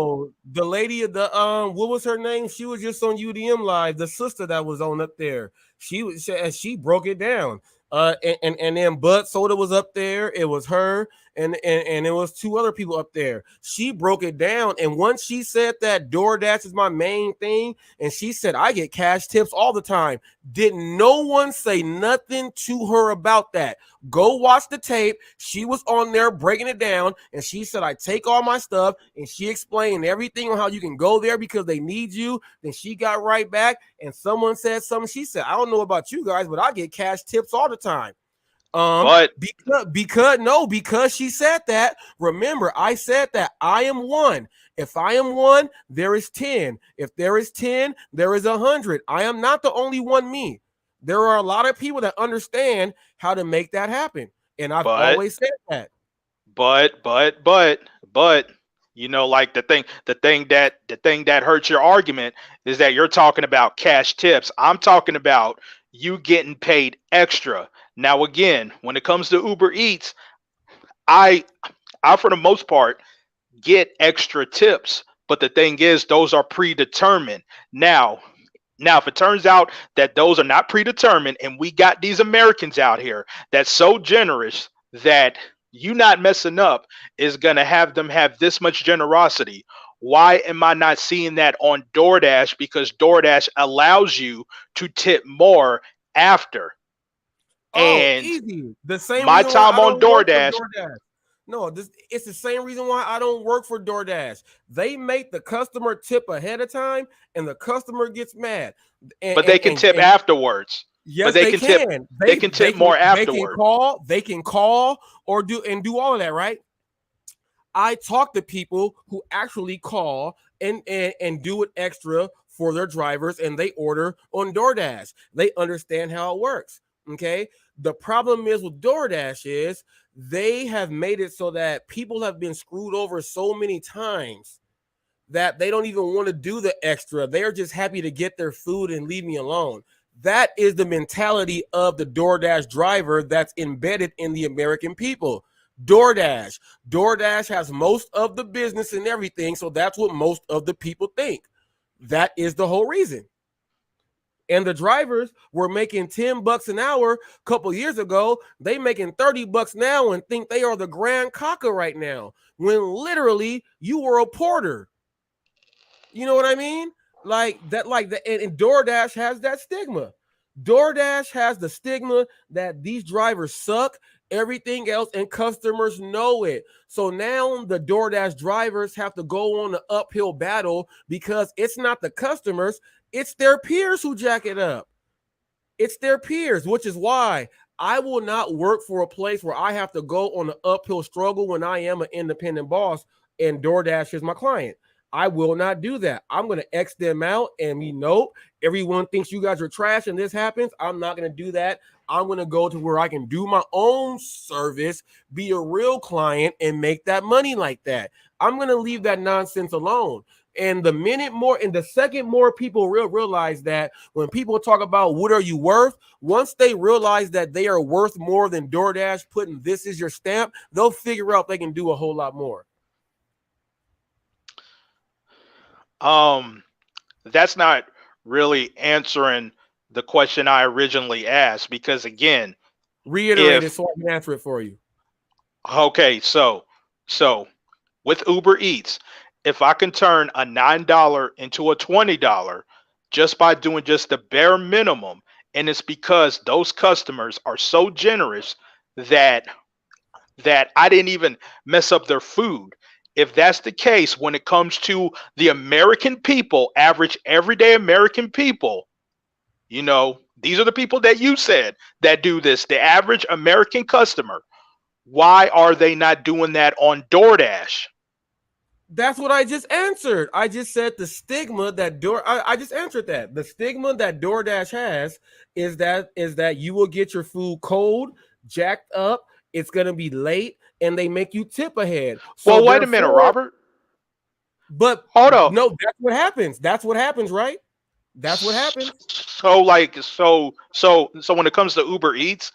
The lady of the what was her name? She was just on UDM Live. The sister that was on up there. She broke it down. And then Bud Soda was up there. It was her, and it was two other people up there. She broke it down, and once she said that DoorDash is my main thing, and she said I get cash tips all the time. Didn't no one say nothing to her about that? Go watch the tape. She was on there breaking it down, and she said, I take all my stuff, and she explained everything on how you can go there because they need you. Then she got right back, and someone said something. She said, I don't know about you guys, but I get cash tips all the time. But Because she said that. Remember, I said that I am one. If I am one, there is 10. If there is 10, there is 100. I am not the only one me. There are a lot of people that understand how to make that happen. And I've but always said that. but like the thing that hurts your argument is that you're talking about cash tips. I'm talking about you getting paid extra. Now again, when it comes to Uber Eats, I I for the most part get extra tips, but the thing is those are predetermined. Now, if it turns out that those are not predetermined, and we got these Americans out here that's so generous that you not messing up is gonna have them have this much generosity, why am I not seeing that on DoorDash? Because DoorDash allows you to tip more after. Oh, And easy. The same my reason why time I on don't work for DoorDash, DoorDash. No, it's the same reason why I don't work for DoorDash. They make the customer tip ahead of time, and the customer gets mad. And but and they can and, tip and afterwards. But yes, they they can tip can. they can tip more They can afterward. call or do all of that, right? I talk to people who actually call and do it extra for their drivers, and they order on DoorDash. They understand how it works. Okay. The problem is with DoorDash is they have made it so that people have been screwed over so many times that they don't even want to do the extra. They're just happy to get their food and leave me alone. That is the mentality of the DoorDash driver that's embedded in the American people. DoorDash. DoorDash has most of the business and everything, so that's what most of the people think. That is the whole reason. And the drivers were making $10 an hour a couple years ago. They making $30 now and think they are the grand caca right now, when literally you were a porter. You know what I mean? Like that, and DoorDash has that stigma. DoorDash has the stigma that these drivers suck, everything else, and customers know it. So now the DoorDash drivers have to go on the uphill battle because it's not the customers, it's their peers who jack it up. It's their peers, which is why I will not work for a place where I have to go on an uphill struggle when I am an independent boss and DoorDash is my client. I will not do that. I'm going to X them out and we nope. Everyone thinks you guys are trash and this happens. I'm not going to do that. I'm going to go to where I can do my own service, be a real client, and make that money like that. I'm going to leave that nonsense alone. And the second more people realize that when people talk about what are you worth, once they realize that they are worth more than DoorDash putting this is your stamp, they'll figure out they can do a whole lot more. That's not really answering the question I originally asked, because again, reiterate it so I can answer it for you. Okay, so with Uber Eats, if I can turn a $9 into a $20 just by doing just the bare minimum, and it's because those customers are so generous that I didn't even mess up their food. If that's the case, when it comes to the American people, average everyday American people, these are the people that you said that do this, the average American customer. Why are they not doing that on DoorDash? That's what I just answered. I just said the stigma that I just answered that. The stigma that DoorDash has is that you will get your food cold, jacked up, it's gonna be late, and they make you tip ahead. So well, wait a minute, Robert. But hold up. No, that's what happens. That's what happens, right? That's what happens. So when it comes to Uber Eats,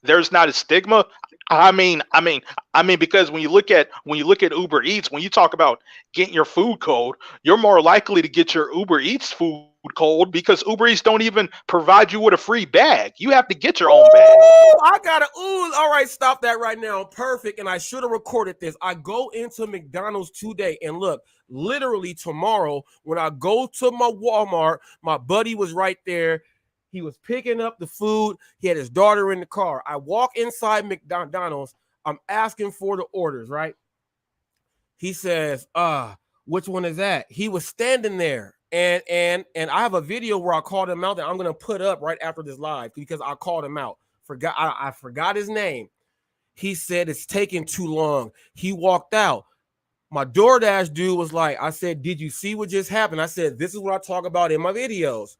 there's not a stigma. I mean, because when you look at Uber Eats, when you talk about getting your food cold, you're more likely to get your Uber Eats food cold because Uber Eats don't even provide you with a free bag. You have to get your own bag. All right, stop that right now. Perfect. And I should have recorded this. I go into McDonald's today and look, literally tomorrow when I go to my Walmart, my buddy was right there. He was picking up the food. He had his daughter in the car. I walk inside McDonald's. I'm asking for the orders, right? He says, which one is that? He was standing there. And I have a video where I called him out that I'm going to put up right after this live because I called him out. I forgot his name. He said it's taking too long. He walked out. My DoorDash dude was like, I said, did you see what just happened? I said, this is what I talk about in my videos.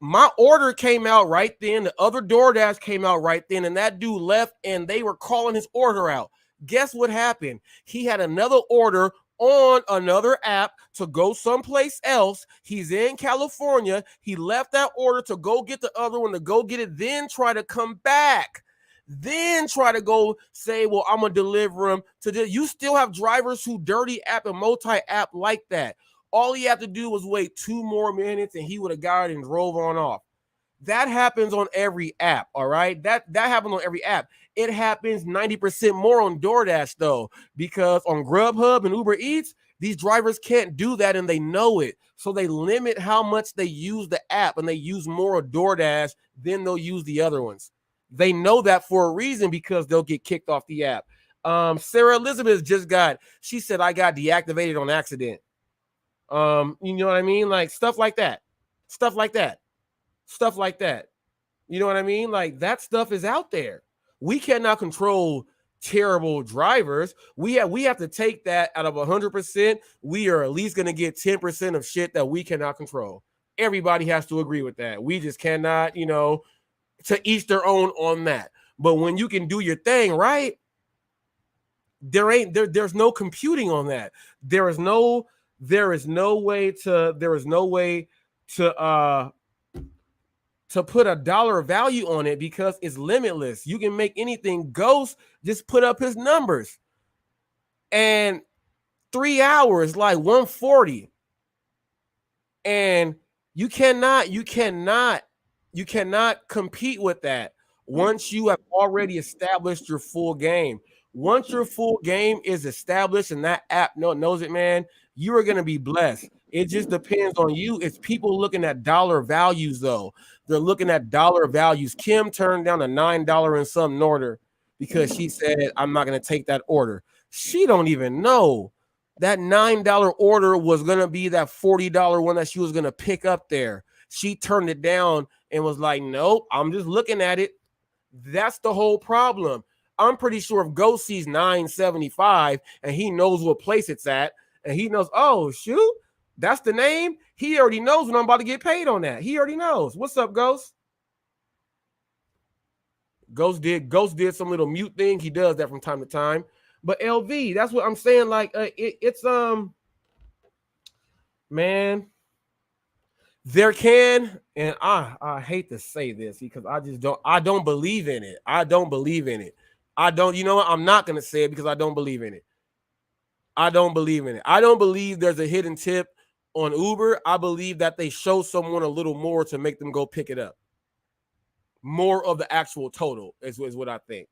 My order came out right then. The other DoorDash came out right then. And that dude left and they were calling his order out. Guess what happened? He had another order on another app to go someplace else. He's in California. He left that order to go get the other one, to go get it, then try to come back. Then try to go say, well, I'm going to deliver them to the. You still have drivers who dirty app and multi-app like that. All he had to do was wait 2 more minutes and he would have got it and drove on off. That happens on every app, all right? That happens on every app. It happens 90% more on DoorDash, though, because on Grubhub and Uber Eats, these drivers can't do that and they know it. So they limit how much they use the app and they use more of DoorDash than they'll use the other ones. They know that for a reason because they'll get kicked off the app. Sarah Elizabeth she said, I got deactivated on accident. You know what I mean? Like stuff like that. You know what I mean? Like that stuff is out there. We cannot control terrible drivers. We have to take that out of 100%. We are at least going to get 10% of shit that we cannot control. Everybody has to agree with that. We just cannot, to each their own on that. But when you can do your thing right, there's no computing on that. There is no way to put a dollar value on it because it's limitless. You can make anything. Ghost just put up his numbers and 3 hours, like 140. And you cannot compete with that once you have already established your full game. Once your full game is established and that app knows it, man, you are going to be blessed. It just depends on you. It's people looking at dollar values, though. They're looking at dollar values. Kim turned down a $9 and something order because she said, I'm not going to take that order. She don't even know that $9 order was going to be that $40 one that she was going to pick up there. She turned it down and was like, nope, I'm just looking at it. That's the whole problem. I'm pretty sure if Ghost sees $9.75 and he knows what place it's at, and he knows, oh, shoot, that's the name, he already knows when I'm about to get paid on that. He already knows. What's up, Ghost? Ghost did some little mute thing. He does that from time to time. But LV, that's what I'm saying. Like, it's man, there can, and I hate to say this because I don't believe in it. I don't believe in it. You know what? I'm not gonna say it because I don't believe in it. I don't believe in it. I don't believe there's a hidden tip on Uber. I believe that they show someone a little more to make them go pick it up. More of the actual total is what I think.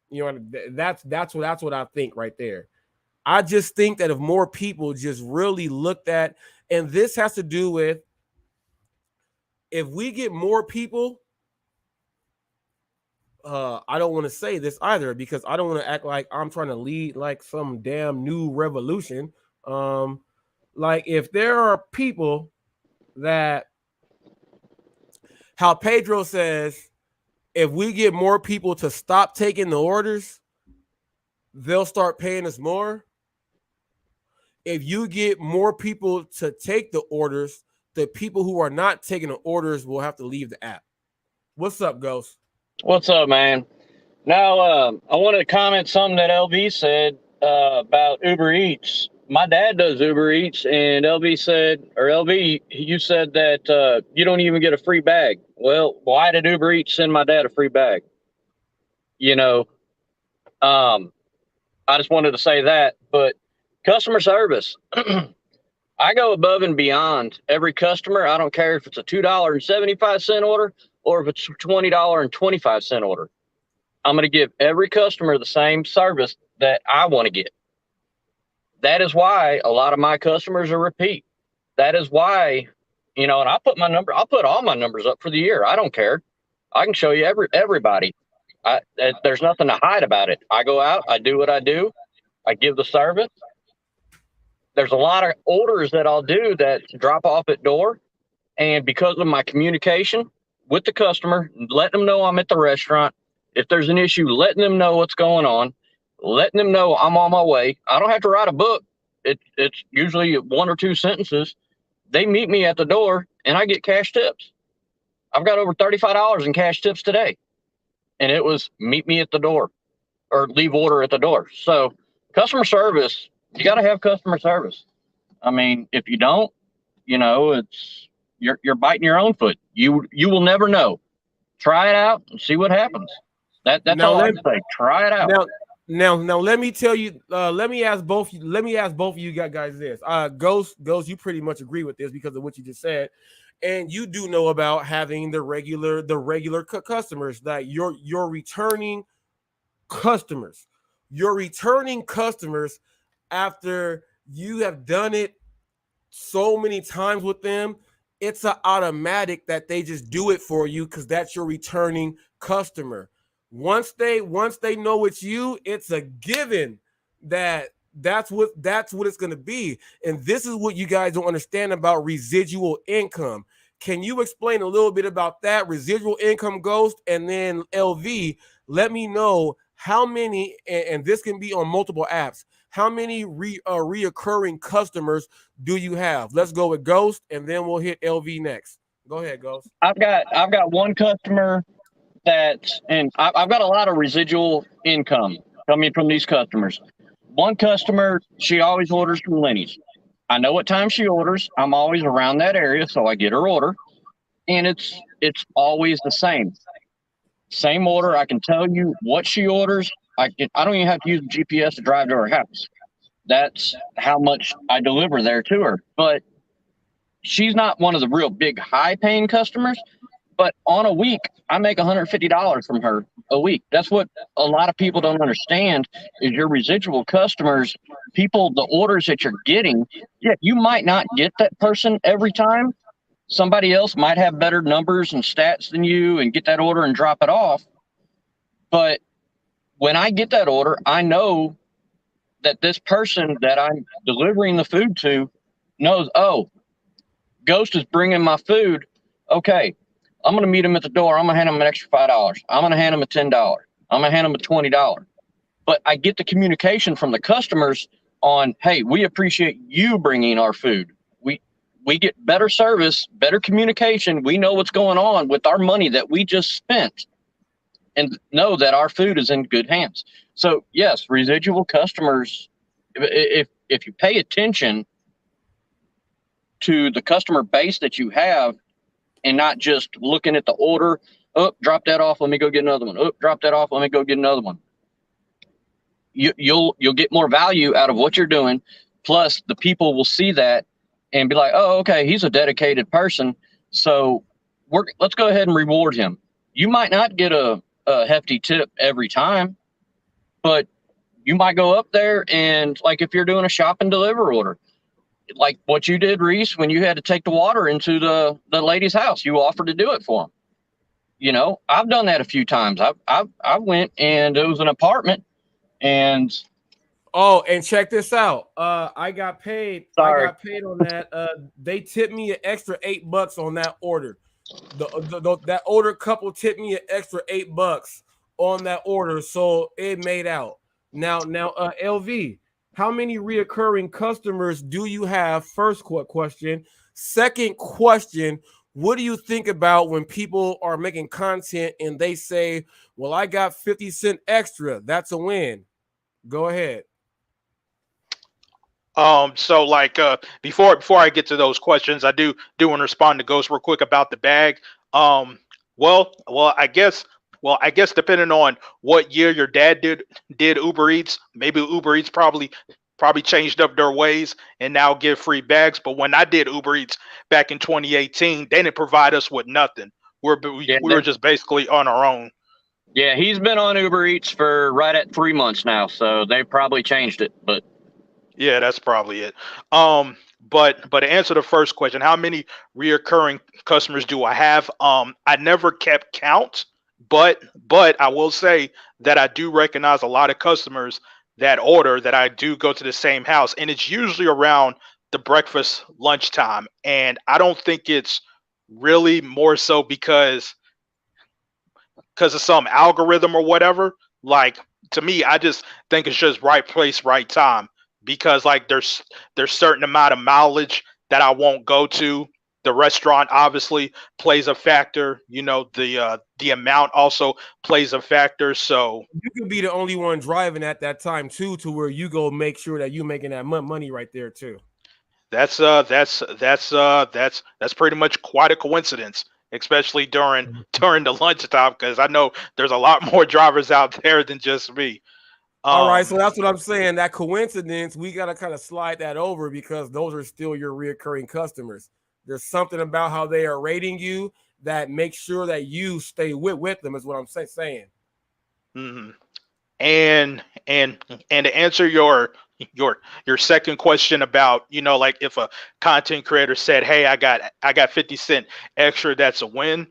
You know, that's what I think right there. I just think that if more people just really looked at, and this has to do with, if we get more people, I don't want to say this either because I don't want to act like I'm trying to lead like some damn new revolution. Like if there are people that, how Pedro says, if we get more people to stop taking the orders, they'll start paying us more. If you get more people to take the orders, the people who are not taking the orders will have to leave the app. What's up, Ghost? What's up, man? Now, I wanted to comment something that LV said about Uber Eats. My dad does Uber Eats, and LV, you said that you don't even get a free bag. Well, why did Uber Eats send my dad a free bag? You know, I just wanted to say that. But customer service, I go above and beyond every customer. I don't care if it's a $2.75 order or if it's a $20.25 order. I'm going to give every customer the same service that I want to get. That is why a lot of my customers are repeat. That is why, and I'll put all my numbers up for the year. I don't care. I can show you everybody. There's nothing to hide about it. I go out, I do what I do. I give the service. There's a lot of orders that I'll do that drop off at door. And because of my communication with the customer, letting them know I'm at the restaurant. If there's an issue, letting them know what's going on, letting them know I'm on my way. I don't have to write a book. It's usually 1 or 2 sentences. They meet me at the door and I get cash tips. I've got over $35 in cash tips today. And it was meet me at the door or leave order at the door. So customer service, you got to have customer service. I mean, if you don't, it's you're biting your own foot. You will never know. Try it out and see what happens. That's all I say. Try it out. Now, let me tell you. Let me ask both of you guys this. Ghost, you pretty much agree with this because of what you just said, and you do know about having the regular customers, that your returning customers. Your returning customers, after you have done it so many times with them, it's an automatic that they just do it for you because that's your returning customer. Once they know it's you, it's a given that's what it's going to be. And this is what you guys don't understand about residual income. Can you explain a little bit about that residual income, Ghost? And then LV, let me know how many, and this can be on multiple apps, how many reoccurring customers do you have? Let's go with Ghost, and then we'll hit LV next. Go ahead, Ghost. I've got one customer and I've got a lot of residual income coming from these customers. One customer, she always orders from Lenny's. I know what time she orders. I'm always around that area, so I get her order, and it's always the same order. I can tell you what she orders. I don't even have to use GPS to drive to her house. That's how much I deliver there to her. But she's not one of the real big high-paying customers. But on a week, I make $150 from her a week. That's what a lot of people don't understand is your residual customers, the orders that you're getting. Yeah, you might not get that person every time. somebody else might have better numbers and stats than you and get that order and drop it off. But when I get that order, I know that this person that I'm delivering the food to knows, oh, Ghost is bringing my food. Okay, I'm going to meet him at the door. I'm going to hand him an extra $5. I'm going to hand him a $10. I'm going to hand him a $20. But I get the communication from the customers on, hey, we appreciate you bringing our food. We get better service, better communication. We know what's going on with our money that we just spent and know that our food is in good hands. So yes, residual customers, if you pay attention to the customer base that you have and not just looking at the order, oh, drop that off, let me go get another one. Oh, drop that off, let me go get another one. You'll get more value out of what you're doing. Plus the people will see that and be like, oh, okay, he's a dedicated person. So let's go ahead and reward him. You might not get a hefty tip every time, but you might go up there and, like, if you're doing a shop and deliver order, like what you did, Reese, when you had to take the water into the lady's house, you offered to do it for them. You know, I've done that a few times. I went and it was an apartment and. Oh, and check this out. I got paid. Sorry. I got paid on that. They tipped me an extra $8 on that order. That order couple tipped me an extra $8 on that order, so it made out. Now, LV, how many reoccurring customers do you have? First question. Second question, what do you think about when people are making content and they say, well, I got 50 cents extra? That's a win. Go ahead. So like before I get to those questions, I do want to respond to Ghost real quick about the bag. Well, I guess depending on what year your dad did Uber Eats, maybe Uber Eats probably changed up their ways and now give free bags. But when I did Uber Eats back in 2018, they didn't provide us with nothing. We were just basically on our own. Yeah, he's been on Uber Eats for right at 3 months now, so they probably changed it, but. Yeah, that's probably it. But to answer the first question, how many reoccurring customers do I have? I never kept count, but I will say that I do recognize a lot of customers that order that I do go to the same house, and it's usually around the breakfast lunchtime. And I don't think it's really more so because of some algorithm or whatever. Like, to me, I just think it's just right place, right time. Because like there's certain amount of mileage that I won't go to. The restaurant obviously plays a factor. You know, the amount also plays a factor. So you could be the only one driving at that time too, to where you go make sure that you making that money right there too. That's pretty much quite a coincidence, especially during the lunchtime, because I know there's a lot more drivers out there than just me. All right, so that's what I'm saying. That coincidence, we got to kind of slide that over because those are still your reoccurring customers. There's something about how they are rating you that makes sure that you stay with them, is what I'm saying. Mm-hmm. And to answer your second question about, you know, like if a content creator said, hey, I got 50 cents extra, that's a win.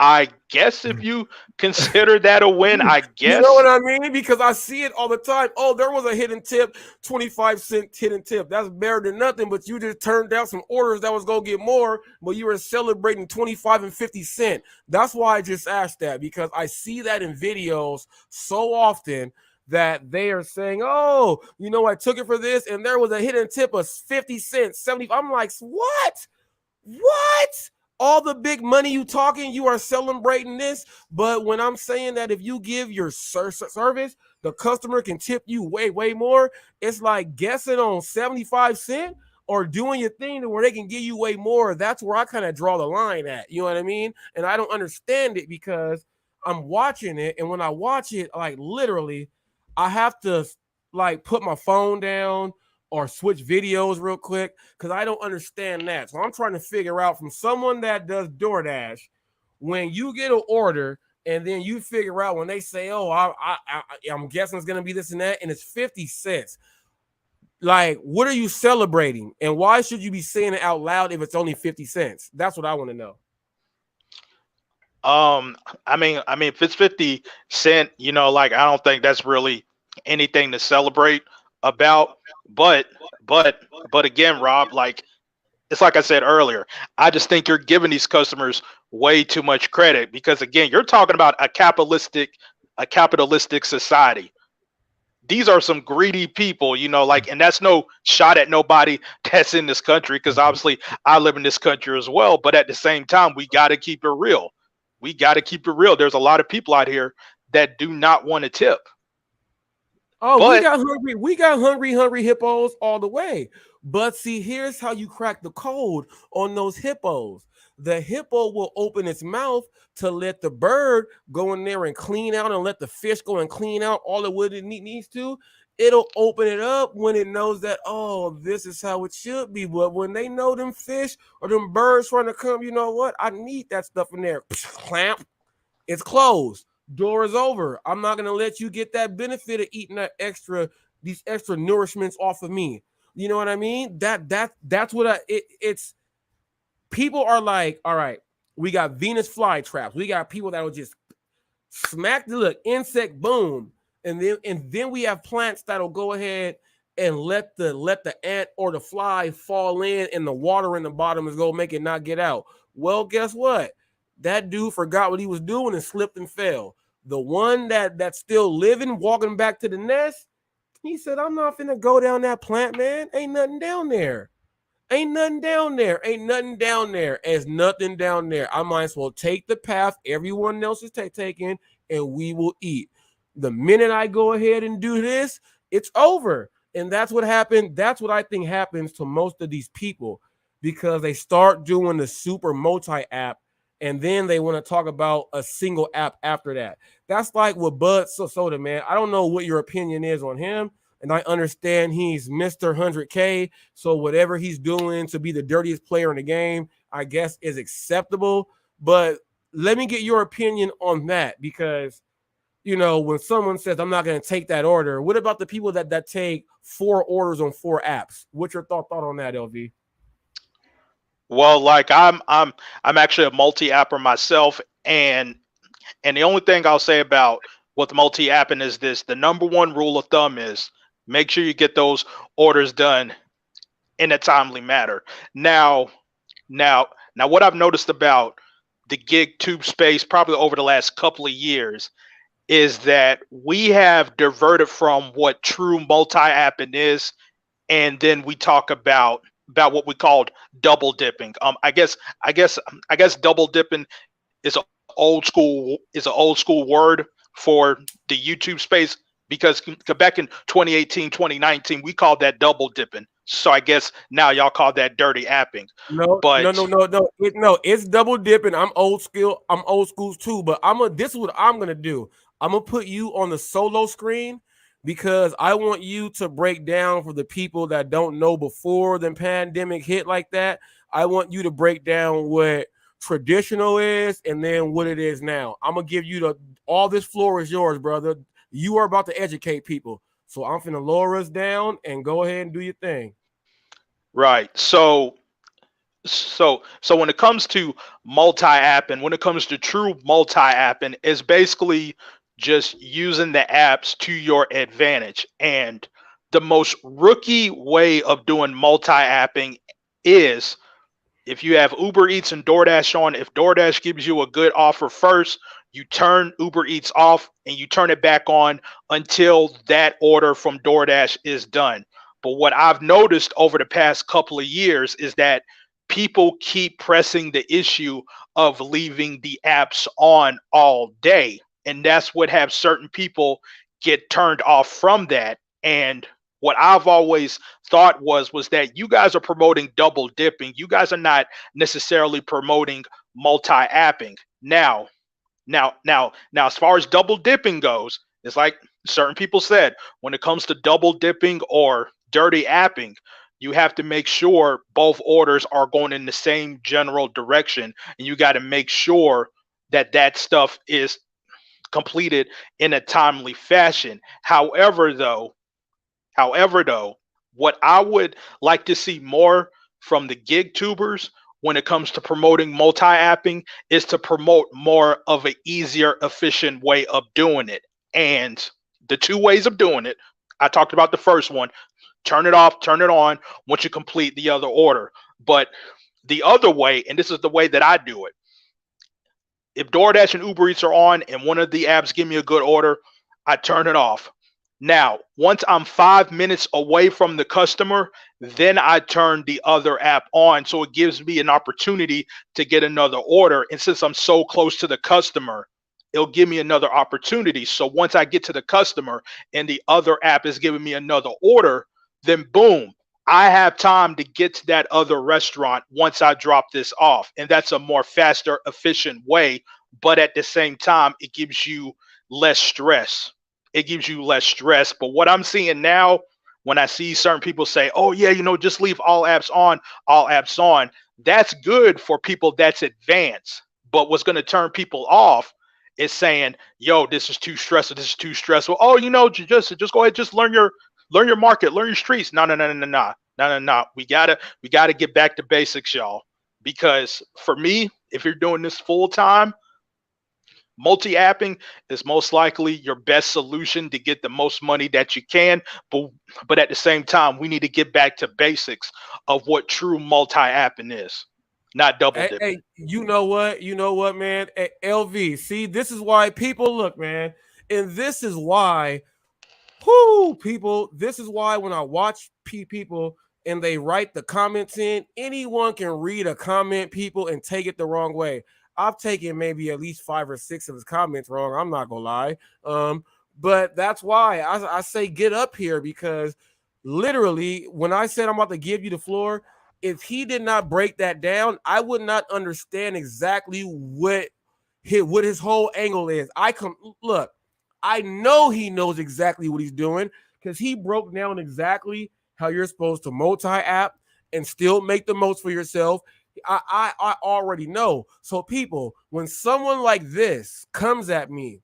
I guess if you consider that a win, I guess. You know what I mean? Because I see it all the time. Oh, there was a hidden tip, 25 cent hidden tip. That's better than nothing, but you just turned down some orders that was going to get more, but you were celebrating 25 and 50 cents. That's why I just asked that, because I see that in videos so often that they are saying, oh, you know, I took it for this, and there was a hidden tip of 50 cents, 70. I'm like, what? All the big money you talking, you are celebrating this. But when I'm saying that if you give your service, the customer can tip you way more. It's like guessing on 75 cents or doing your thing to where they can give you way more. That's where I kind of draw the line at. You know what I mean? And I don't understand it because I'm watching it. And when I watch it, like literally, I have to like put my phone down or switch videos real quick because I don't understand that. So I'm trying to figure out from someone that does DoorDash, when you get an order and then you figure out when they say, oh, I'm guessing it's going to be this and that, and it's 50 cents. Like, what are you celebrating? And why should you be saying it out loud if it's only 50 cents? That's what I want to know. Um, I mean, if it's 50 cent, like I don't think that's really anything to celebrate about. But, but, but again, Rob, like it's like I said earlier, I just think you're giving these customers way too much credit because again, you're talking about a capitalistic society. These are some greedy people, like, and that's no shot at nobody that's in this country because obviously I live in this country as well. But at the same time, we got to keep it real. We got to keep it real. There's a lot of people out here that do not want to tip. Oh, But we got hungry hippos all the way. But see, here's how you crack the code on those hippos. The hippo will open its mouth to let the bird go in there and clean out and let the fish go and clean out all of what it needs to. It'll open it up when it knows that, oh, this is how it should be. But when they know them fish or them birds trying to come, you know what? I need that stuff in there. Clamp. It's closed. Door is over. I'm not gonna let you get that benefit of eating these extra nourishments off of me. You know what I mean? That's what it's people are like, all right, we got Venus flytraps. We got people that will just smack the look, insect boom. And then we have plants that'll go ahead and let the ant or the fly fall in and the water in the bottom is gonna make it not get out. Well, guess what? That dude forgot what he was doing and slipped and fell. The one that's still living, walking back to the nest, he said, I'm not finna go down that plant, man. Ain't nothing down there. Ain't nothing down there. Ain't nothing down there. There's nothing down there. I might as well take the path everyone else is taking, and we will eat. The minute I go ahead and do this, it's over. And that's what happened. That's what I think happens to most of these people because they start doing the super multi app and then they want to talk about a single app after that. That's like with Bud Soda, man. I don't know what your opinion is on him. And I understand he's Mr. 100K. So whatever he's doing to be the dirtiest player in the game, I guess is acceptable. But let me get your opinion on that because, when someone says, I'm not going to take that order, what about the people that take 4 orders on 4 apps? What's your thought on that, LV? well, like I'm actually a multi-apper myself, and the only thing I'll say about with multi-apping is this: the number one rule of thumb is make sure you get those orders done in a timely manner. Now, now, what I've noticed about the gig tube space probably over the last couple of years is that we have diverted from what true multi-apping is, and then we talk about what we called double dipping. I guess double dipping is an old school word for the YouTube space because back in 2018, 2019, we called that double dipping. So I guess now y'all call that dirty apping. No, no, But no, no, no. It's double dipping. I'm old school. I'm old school too. But this is what I'm gonna do. I'm gonna put you on the solo screen because I want you to break down for the people that don't know before the pandemic hit like that. I want you to break down what traditional is and then what it is now. I'm gonna give you all this floor is yours, brother. You are about to educate people. So I'm finna lower us down and go ahead and do your thing. right, so when it comes to multi-app and when it comes to true multi-app, and it's basically just using the apps to your advantage. And the most rookie way of doing multi-apping is if you have Uber Eats and DoorDash on, if DoorDash gives you a good offer first, you turn Uber Eats off and you turn it back on until that order from DoorDash is done. But what I've noticed over the past couple of years is that people keep pressing the issue of leaving the apps on all day. And that's what have certain people get turned off from that. And what I've always thought was that you guys are promoting double dipping. You guys are not necessarily promoting multi-apping. Now, as far as double dipping goes, it's like certain people said, when it comes to double dipping or dirty apping, you have to make sure both orders are going in the same general direction, and you got to make sure that that stuff is completed in a timely fashion. However, though, What I would like to see more from the gig tubers when it comes to promoting multi-apping is to promote more of an easier, efficient way of doing it. And the two ways of doing it, I talked about the first one, turn it off, turn it on once you complete the other order. But the other way, and this is the way that I do it, if DoorDash and Uber Eats are on and one of the apps give me a good order, I turn it off. Now, once I'm 5 minutes away from the customer, then I turn the other app on. So it gives me an opportunity to get another order. And since I'm so close to the customer, it'll give me another opportunity. So once I get to the customer and the other app is giving me another order, then boom, I have time to get to that other restaurant once I drop this off. And that's a more faster, efficient way. But at the same time, it gives you less stress. It gives you less stress. But what I'm seeing now, when I see certain people say, oh, yeah, just leave all apps on, all apps on, that's good for people that's advanced. But what's going to turn people off is saying, yo, this is too stressful. This is too stressful. Oh, just go ahead, just learn your market, learn your streets. No. We gotta get back to basics, y'all. Because for me, if you're doing this full time, multi-apping is most likely your best solution to get the most money that you can. But at the same time, we need to get back to basics of what true multi-apping is, not double dipping. Hey, you know what, man? Hey, LV, see, this is why people look, man, and this is why, people, this is why when I watch people and they write the comments in, anyone can read a comment, people, and take it the wrong way. I've taken maybe at least 5 or 6 of his comments wrong. I'm not gonna lie. But that's why I say get up here, because literally when I said I'm about to give you the floor, if he did not break that down, I would not understand exactly what his whole angle is. Look, I know he knows exactly what he's doing, because he broke down exactly how you're supposed to multi-app and still make the most for yourself. I already know. So people, when someone like this comes at me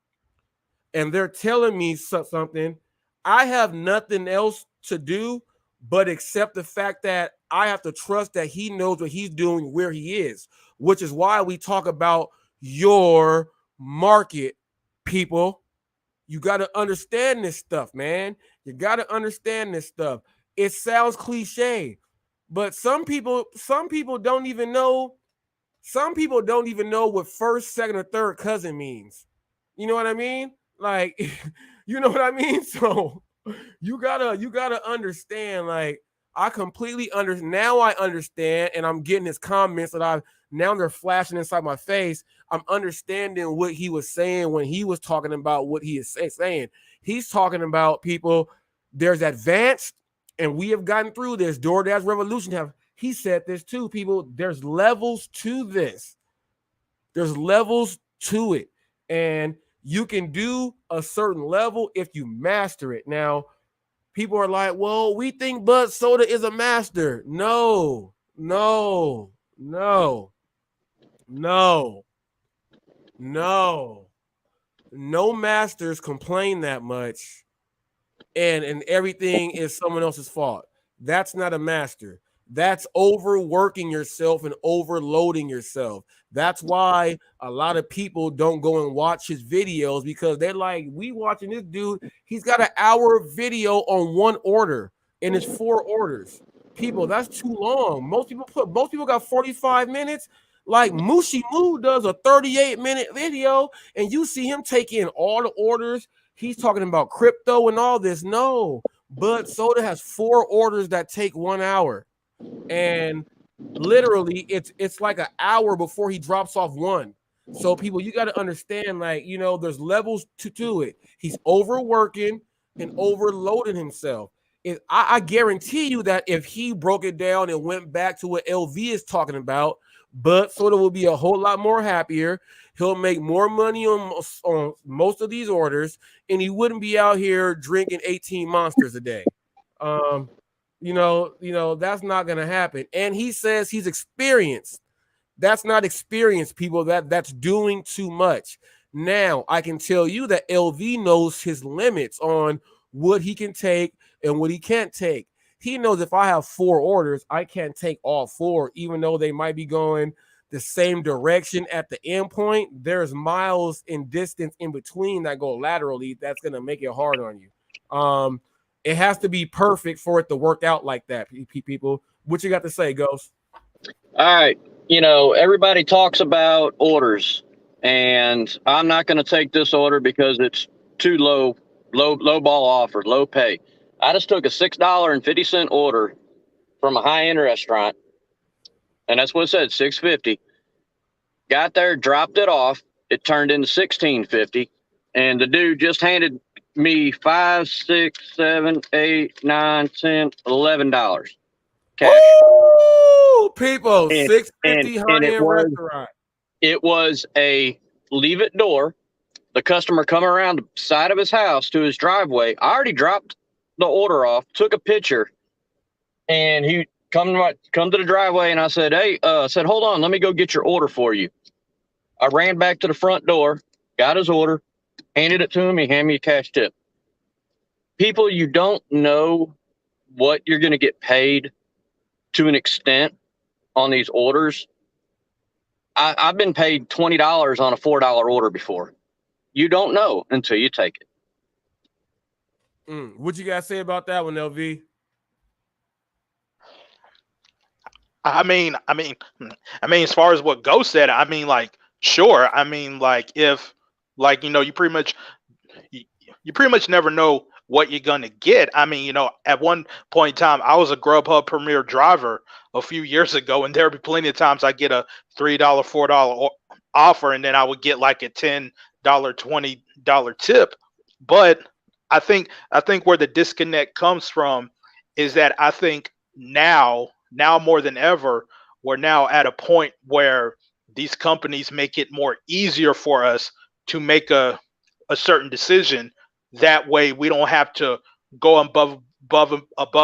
and they're telling me something, I have nothing else to do but accept the fact that I have to trust that he knows what he's doing where he is, which is why we talk about your market, people. You got to understand this stuff, man. You got to understand this stuff. It sounds cliche, but some people don't even know. Some people don't even know what first, second, or third cousin means. You know what I mean? Like, you know what I mean? So you gotta understand. Like, I completely understand. Now I understand, and I'm getting his comments that now they're flashing inside my face. I'm understanding what he was saying when he was talking about what he is saying. He's talking about, people, there's advanced, and we have gotten through this. DoorDash Revolution he said this too, people. There's levels to this. There's levels to it. And you can do a certain level if you master it. Now, people are like, well, we think Bud Soda is a master. No. No masters complain that much, and everything is someone else's fault. That's not a master. That's overworking yourself and overloading yourself. That's why a lot of people don't go and watch his videos, because they're like, we watching this dude. He's got an hour video on one order, and it's 4 orders. People, that's too long. Most people got 45 minutes. Like Mushi Moo does a 38-minute video, and you see him take in all the orders. He's talking about crypto and all this. No, Bud Soda has 4 orders that take 1 hour. And literally it's like an hour before he drops off one. So people, you got to understand, like, there's levels to it. He's overworking and overloading himself. I guarantee you that if he broke it down and went back to what LV is talking about, Bud Soda will be a whole lot more happier. He'll make more money on most of these orders, and he wouldn't be out here drinking 18 monsters a day. That's not going to happen. And he says he's experienced. That's not experienced, people. That's doing too much. Now, I can tell you that LV knows his limits on what he can take and what he can't take. he knows if I have 4 orders, I can't take all 4, even though they might be going the same direction at the end point. There's miles in distance in between that go laterally. That's going to make it hard on you. It has to be perfect for it to work out like that, people. What you got to say, Ghost? All right. Everybody talks about orders, and I'm not going to take this order because it's too low ball offer, low pay. I just took a $6.50 order from a high-end restaurant, and that's what it said, $6.50. Got there, dropped it off. It turned into $16.50, and the dude just handed me $5, $6, $7, $8, $9, $10, $11 cash. Ooh, people, And- $6.50 and high-end restaurant. It was a leave it door. The customer come around the side of his house to his driveway. I already dropped the order off, took a picture, and he come to the driveway, and I said, "Hey, hold on, let me go get your order for you." I ran back to the front door, got his order, handed it to him. He handed me a cash tip. People, you don't know what you're going to get paid to an extent on these orders. I've been paid $20 on a $4 order before. You don't know until you take it. What you guys say about that one, LV? I mean, as far as what Ghost said, I mean, like, sure. I mean, like, if, like, you pretty much never know what you're gonna get. I mean, at one point in time, I was a Grubhub Premier driver a few years ago, and there would be plenty of times I get a $3, $4 offer, and then I would get like a $10, $20 tip. But I think where the disconnect comes from is that I think now more than ever, we're now at a point where these companies make it more easier for us to make a certain decision. That way we don't have to go above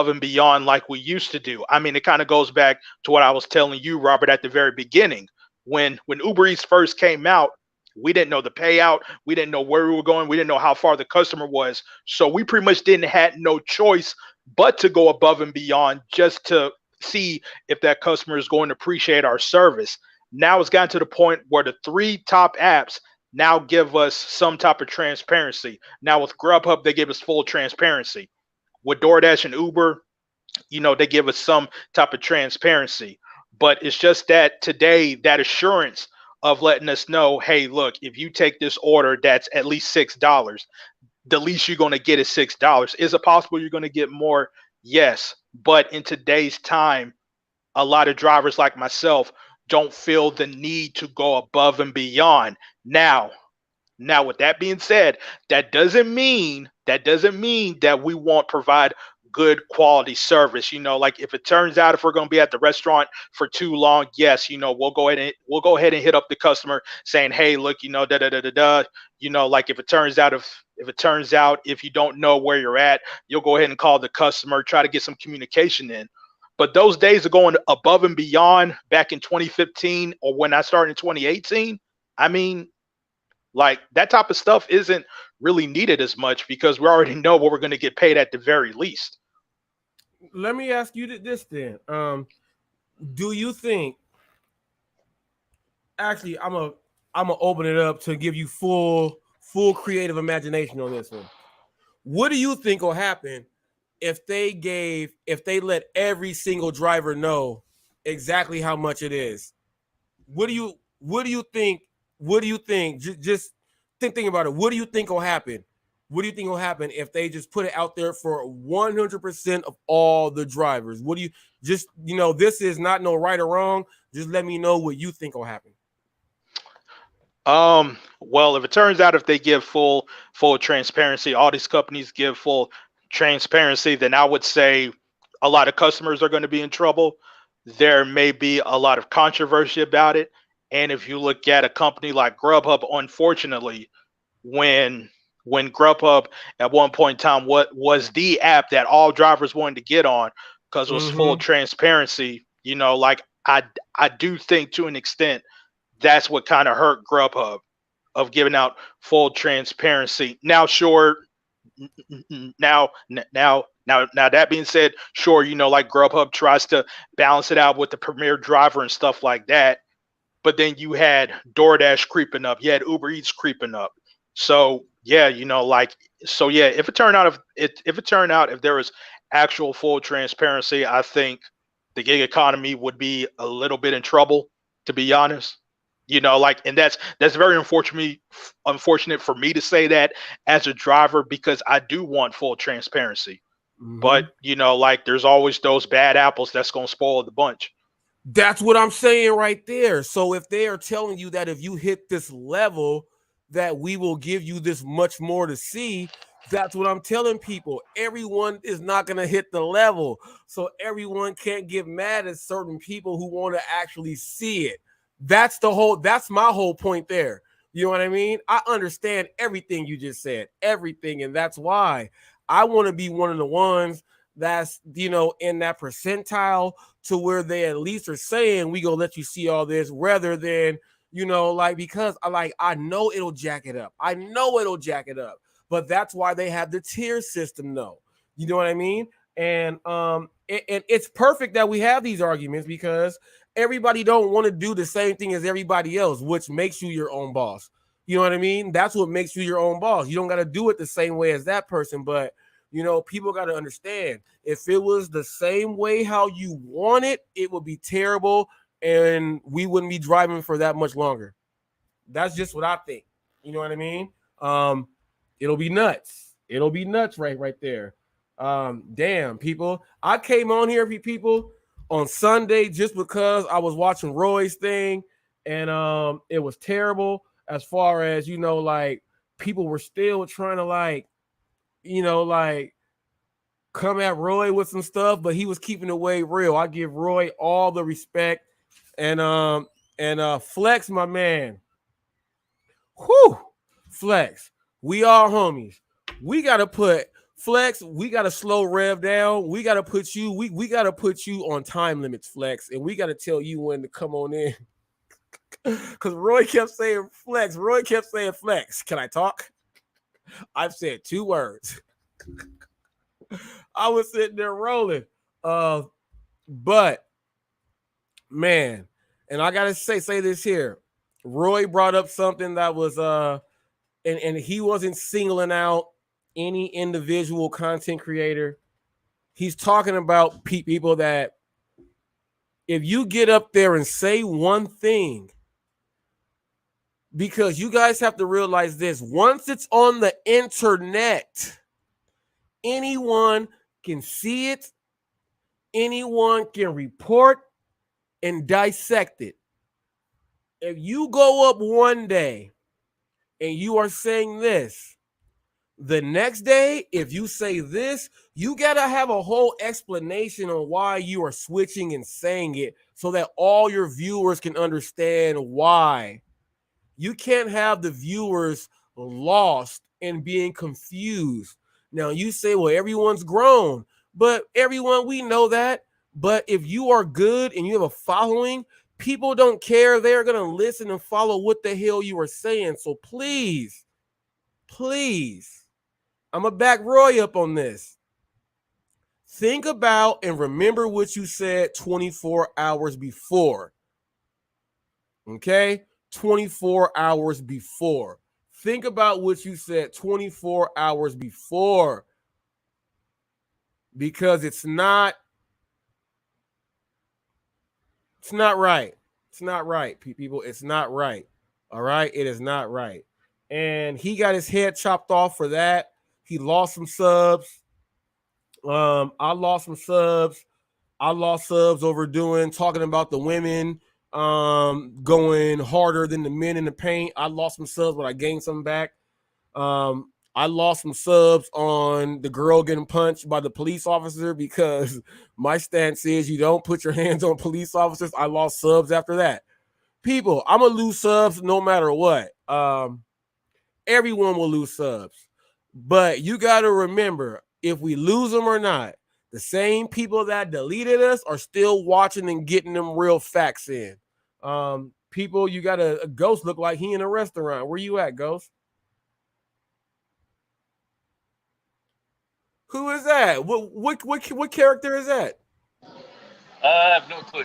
and beyond like we used to do. I mean, it kind of goes back to what I was telling you, Robert, at the very beginning. When Uber Eats first came out, we didn't know the payout. We didn't know where we were going. We didn't know how far the customer was. So we pretty much had no choice but to go above and beyond just to see if that customer is going to appreciate our service. Now it's gotten to the point where the 3 top apps now give us some type of transparency. Now with Grubhub, they give us full transparency. With DoorDash and Uber, they give us some type of transparency. But it's just that today, that assurance of letting us know, hey, look, if you take this order that's at least $6, the least you're going to get is $6. Is it possible you're going to get more? Yes. But in today's time, a lot of drivers like myself don't feel the need to go above and beyond. Now, with that being said, that doesn't mean that we won't provide good quality service. Like if it turns out if we're going to be at the restaurant for too long, yes, we'll go ahead and hit up the customer saying, hey, look, da da da da da. Like if it turns out if you don't know where you're at, you'll go ahead and call the customer, try to get some communication in. But those days of going above and beyond back in 2015 or when I started in 2018, I mean, like that type of stuff isn't really needed as much because we already know what we're going to get paid at the very least. Let me ask you this then. Do you think? Actually, I'm gonna open it up to give you full creative imagination on this one. What do you think will happen if they let every single driver know exactly how much it is? What do you think? Just think about it. What do you think will happen? What do you think will happen if they just put it out there for 100% of all the drivers? What do you this is not no right or wrong. Just let me know what you think will happen. Well, if it turns out if they give full transparency, all these companies give full transparency, then I would say a lot of customers are going to be in trouble. There may be a lot of controversy about it. And if you look at a company like Grubhub, unfortunately, when Grubhub at one point in time what was the app that all drivers wanted to get on because it was full transparency, like I do think to an extent that's what kind of hurt Grubhub of giving out full transparency. Now, sure, now Now that being said, sure, like Grubhub tries to balance it out with the premier driver and stuff like that. But then you had DoorDash creeping up, you had Uber Eats creeping up. So yeah, if it turned out if there was actual full transparency, I think the gig economy would be a little bit in trouble, to be honest. And that's very unfortunate for me to say that as a driver, because I do want full transparency. But there's always those bad apples that's gonna spoil the bunch. That's what I'm saying right there. So if they are telling you that if you hit this level, that we will give you this much more to see, that's what I'm telling people. Everyone is not going to hit the level. So everyone can't get mad at certain people who want to actually see it. That's my whole point there. You know what I mean? I understand everything you just said, everything. And that's why I want to be one of the ones that's, in that percentile to where they at least are saying we gonna let you see all this, rather than, because I know it'll jack it up. But that's why they have the tier system, though. You know what I mean? And it's perfect that we have these arguments, because everybody don't want to do the same thing as everybody else, which makes you your own boss. You know what I mean? That's what makes you your own boss. You don't got to do it the same way as that person, but people got to understand, if it was the same way how you want it, it would be terrible, and we wouldn't be driving for that much longer. That's just what I think. You know what I mean? It'll be nuts. It'll be nuts right there. Damn, people. I came on here, people, on Sunday just because I was watching Roy's thing, and it was terrible as far as, people were still trying to come at Roy with some stuff, but he was keeping it way real. I give Roy all the respect. And Flex, my man. Whew. Flex. We all homies. We gotta put Flex, we gotta slow Rev down. We gotta put you, we gotta put you on time limits, Flex, and we gotta tell you when to come on in. Because Roy kept saying Flex. Roy kept saying Flex. Can I talk? I've said 2 words. I was sitting there rolling. But man, and I gotta say this here. Roy brought up something that was and he wasn't singling out any individual content creator. He's talking about people that if you get up there and say one thing, because you guys have to realize this, once it's on the internet, anyone can see it, anyone can report and dissect it. If you go up one day and you are saying this, the next day, if you say this, you got to have a whole explanation on why you are switching and saying it, so that all your viewers can understand why. You can't have the viewers lost and being confused. Now you say, well, everyone's grown, but everyone, we know that. But if you are good and you have a following, people don't care. They're going to listen and follow what the hell you are saying. So please, I'm going to back Roy up on this. Think about and remember what you said 24 hours before. Okay? 24 hours before. Think about what you said 24 hours before. Because it's not right. It's not right, people. It's not right. All right? It is not right. And he got his head chopped off for that. He lost some subs. I lost some subs. I lost subs over talking about the women going harder than the men in the paint. I lost some subs, but I gained some back. I lost some subs on the girl getting punched by the police officer, because my stance is you don't put your hands on police officers. I lost subs after that. People, I'm going to lose subs no matter what. Everyone will lose subs. But you got to remember, if we lose them or not, the same people that deleted us are still watching and getting them real facts in. People, you got a Ghost look like he in a restaurant. Where you at, Ghost? Who is that? What character is that? I have no clue.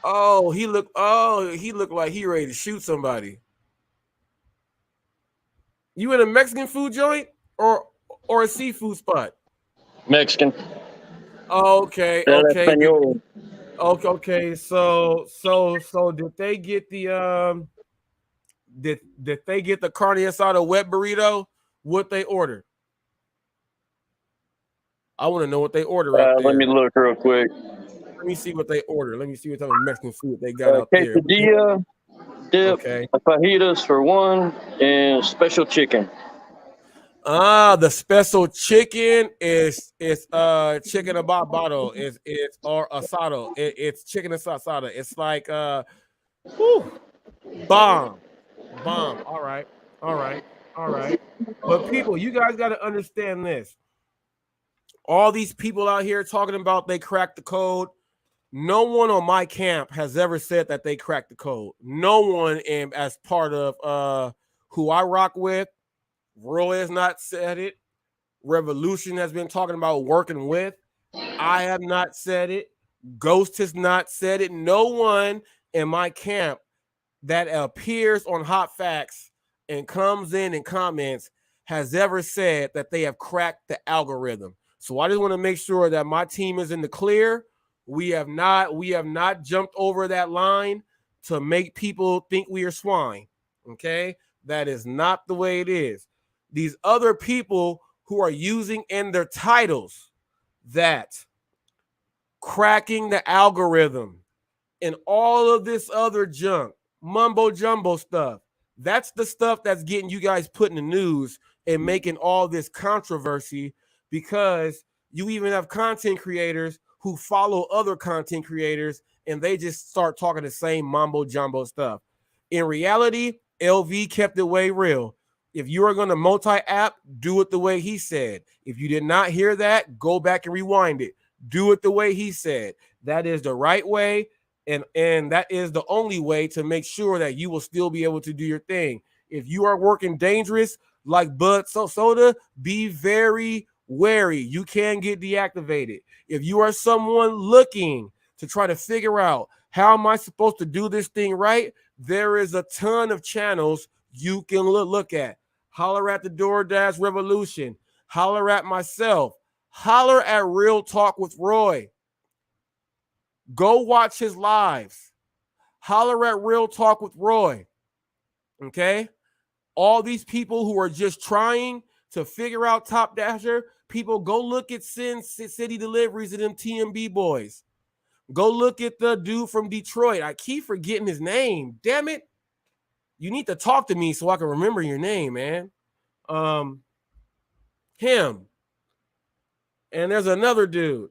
Oh, he looked like he ready to shoot somebody. You in a Mexican food joint or a seafood spot? Mexican. Okay, El okay, Espanol. okay. So did they get the did they get the carne asada wet burrito? What they ordered? I want to know what they order up Let me there. look real quick. Let me see what they order. Let me see what type of Mexican food they got out there. Quesadilla, dip, Okay. fajitas for one, and special chicken. The special chicken is chicken ababado. It's or asado. It's chicken asada. It's like whew, bomb. Bomb. All right. All right. All right. But people, you guys got to understand this. All these people out here talking about they cracked the code. No one on my camp has ever said that they cracked the code. No one as part of who I rock with. Roy has not said it. Revolution has been talking about working with. I have not said it. Ghost has not said it. No one in my camp that appears on Hot Facts and comes in and comments has ever said that they have cracked the algorithm. So I just want to make sure that my team is in the clear. We have not jumped over that line to make people think we are swine. Okay? That is not the way it is. These other people who are using in their titles that cracking the algorithm and all of this other junk, mumbo jumbo stuff. That's the stuff that's getting you guys put in the news and making all this controversy, because you even have content creators who follow other content creators and they just start talking the same mumbo jumbo stuff. In reality, LV kept it way real. If you are going to multi-app, do it the way he said. If you did not hear that, go back and rewind it. Do it the way he said. That is the right way. And that is the only way to make sure that you will still be able to do your thing. If you are working dangerous like Bud Soda, be very wary. You can get deactivated. If you are someone looking to try to figure out how am I supposed to do this thing right, there is a ton of channels you can look at. Holler at the DoorDash Revolution. Holler at myself. Holler at Real Talk with Roy. Go watch his lives. Holler at Real Talk with Roy. Okay? All these people who are just trying to figure out Top Dasher, people, go look at Sin City Deliveries and them TMB boys. Go look at the dude from Detroit. I keep forgetting his name. Damn it. You need to talk to me so I can remember your name, man. Him. And there's another dude.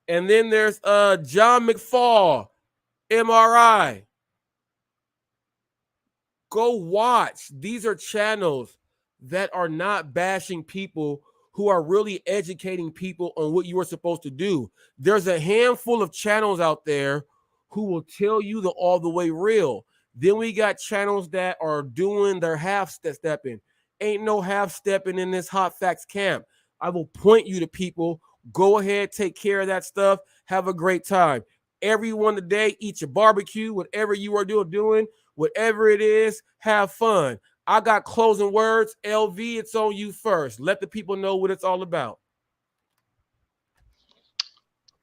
And then there's John McFall, MRI. Go watch. These are channels that are not bashing people, who are really educating people on what you are supposed to do. There's a handful of channels out there who will tell you the all the way real. Then we got channels that are doing their half stepping. Ain't no half stepping in this Hot Facts camp. I will point you to people. Go ahead, take care of that stuff. Have a great time. Everyone today, eat your barbecue, whatever you are doing, whatever it is, have fun. I got closing words. LV, it's on you first. Let the people know what it's all about.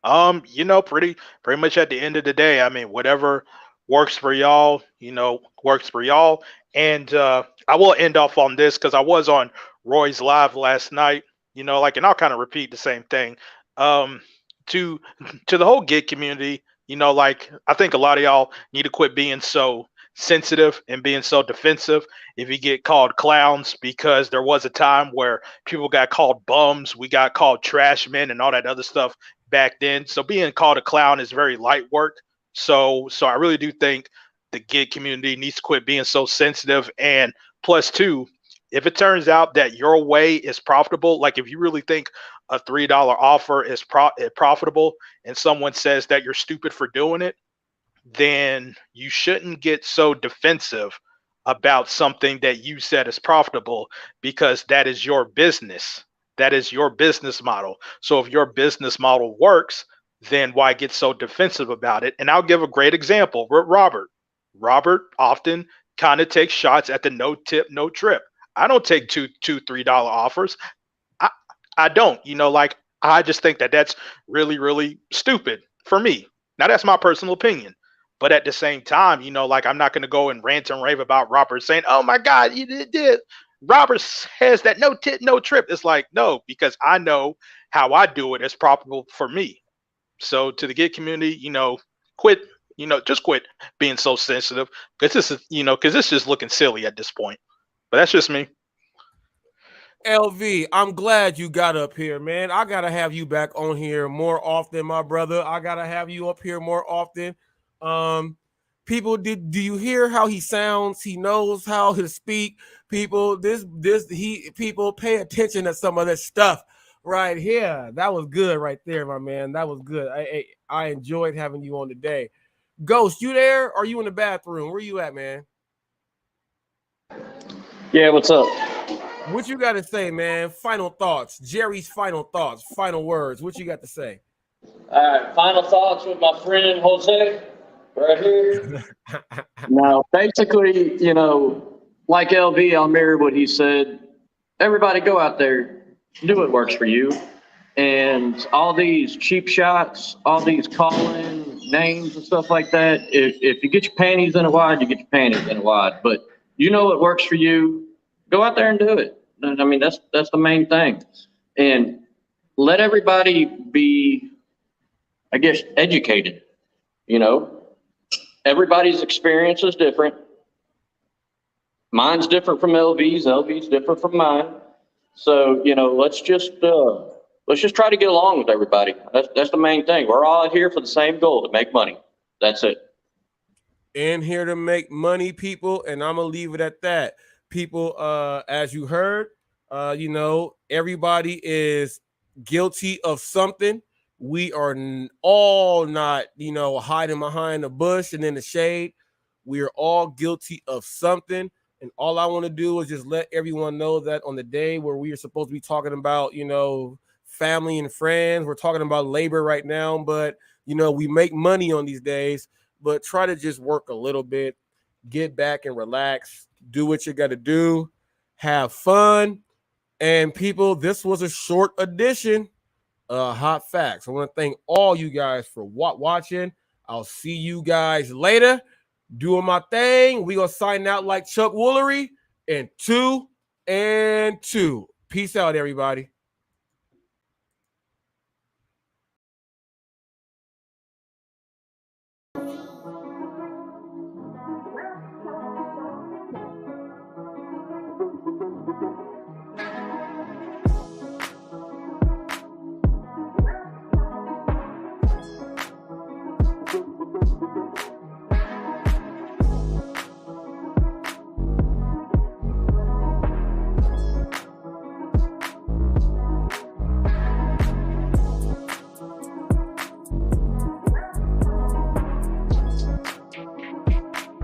Pretty much at the end of the day, I mean, whatever works for y'all, works for y'all. And I will end off on this because I was on Roy's live last night, and I'll kind of repeat the same thing. To the whole gig community, I think a lot of y'all need to quit being so sensitive and being so defensive if you get called clowns, because there was a time where people got called bums, we got called trash men and all that other stuff back then. So being called a clown is very light work. So I really do think the gig community needs to quit being so sensitive. And plus two, if it turns out that your way is profitable, like if you really think a $3 offer is profitable and someone says that you're stupid for doing it, then you shouldn't get so defensive about something that you said is profitable because that is your business. That is your business model. So if your business model works, then why get so defensive about it? And I'll give a great example with Robert. Robert often kind of takes shots at the no tip, no trip. I don't take $3 offers. I, I don't, like I just think that that's really, really stupid for me. Now that's my personal opinion. But at the same time, like I'm not going to go and rant and rave about Robert saying, oh my God, you did. Robert says that no tip, no trip. It's like, no, because I know how I do it is profitable for me. So to the gig community, quit, just quit being so sensitive because this is, because it's just looking silly at this point. But that's just me. LV, I'm glad you got up here, man. I gotta have you back on here more often, my brother. I gotta have you up here more often. People, do you hear how he sounds? He knows how to speak. People, people pay attention to some of this stuff right here. That was good right there, my man. That was good. I enjoyed having you on today. Ghost, you there? Are you in the bathroom? Where you at, man? Yeah, what's up? What you got to say, man? Final thoughts. Jerry's final thoughts. Final words. What you got to say? All right, final thoughts with my friend Jose right here. Now, basically, like LV, I'll mirror what he said. Everybody go out there, do what works for you. And all these cheap shots, all these call-in names and stuff like that, if you get your panties in a wad, you get your panties in a wad. But you know what works for you, go out there and do it. I mean, that's the main thing. And let everybody be, I guess, educated. Everybody's experience is different. Mine's different from LV's. LV's different from mine. So, let's just try to get along with everybody. That's the main thing. We're all out here for the same goal, to make money. That's it. In here to make money, people, and I'm gonna leave it at that. People, as you heard, everybody is guilty of something. We are all not, hiding behind the bush and in the shade. We are all guilty of something. And all I want to do is just let everyone know that on the day where we are supposed to be talking about, family and friends, we're talking about labor right now, but, we make money on these days, but try to just work a little bit, get back and relax, do what you got to do, have fun. And people, this was a short edition of Hot Facts. I want to thank all you guys for watching. I'll see you guys later. Doing my thing. We gonna sign out like Chuck Woolery in 2 and 2. Peace out, everybody.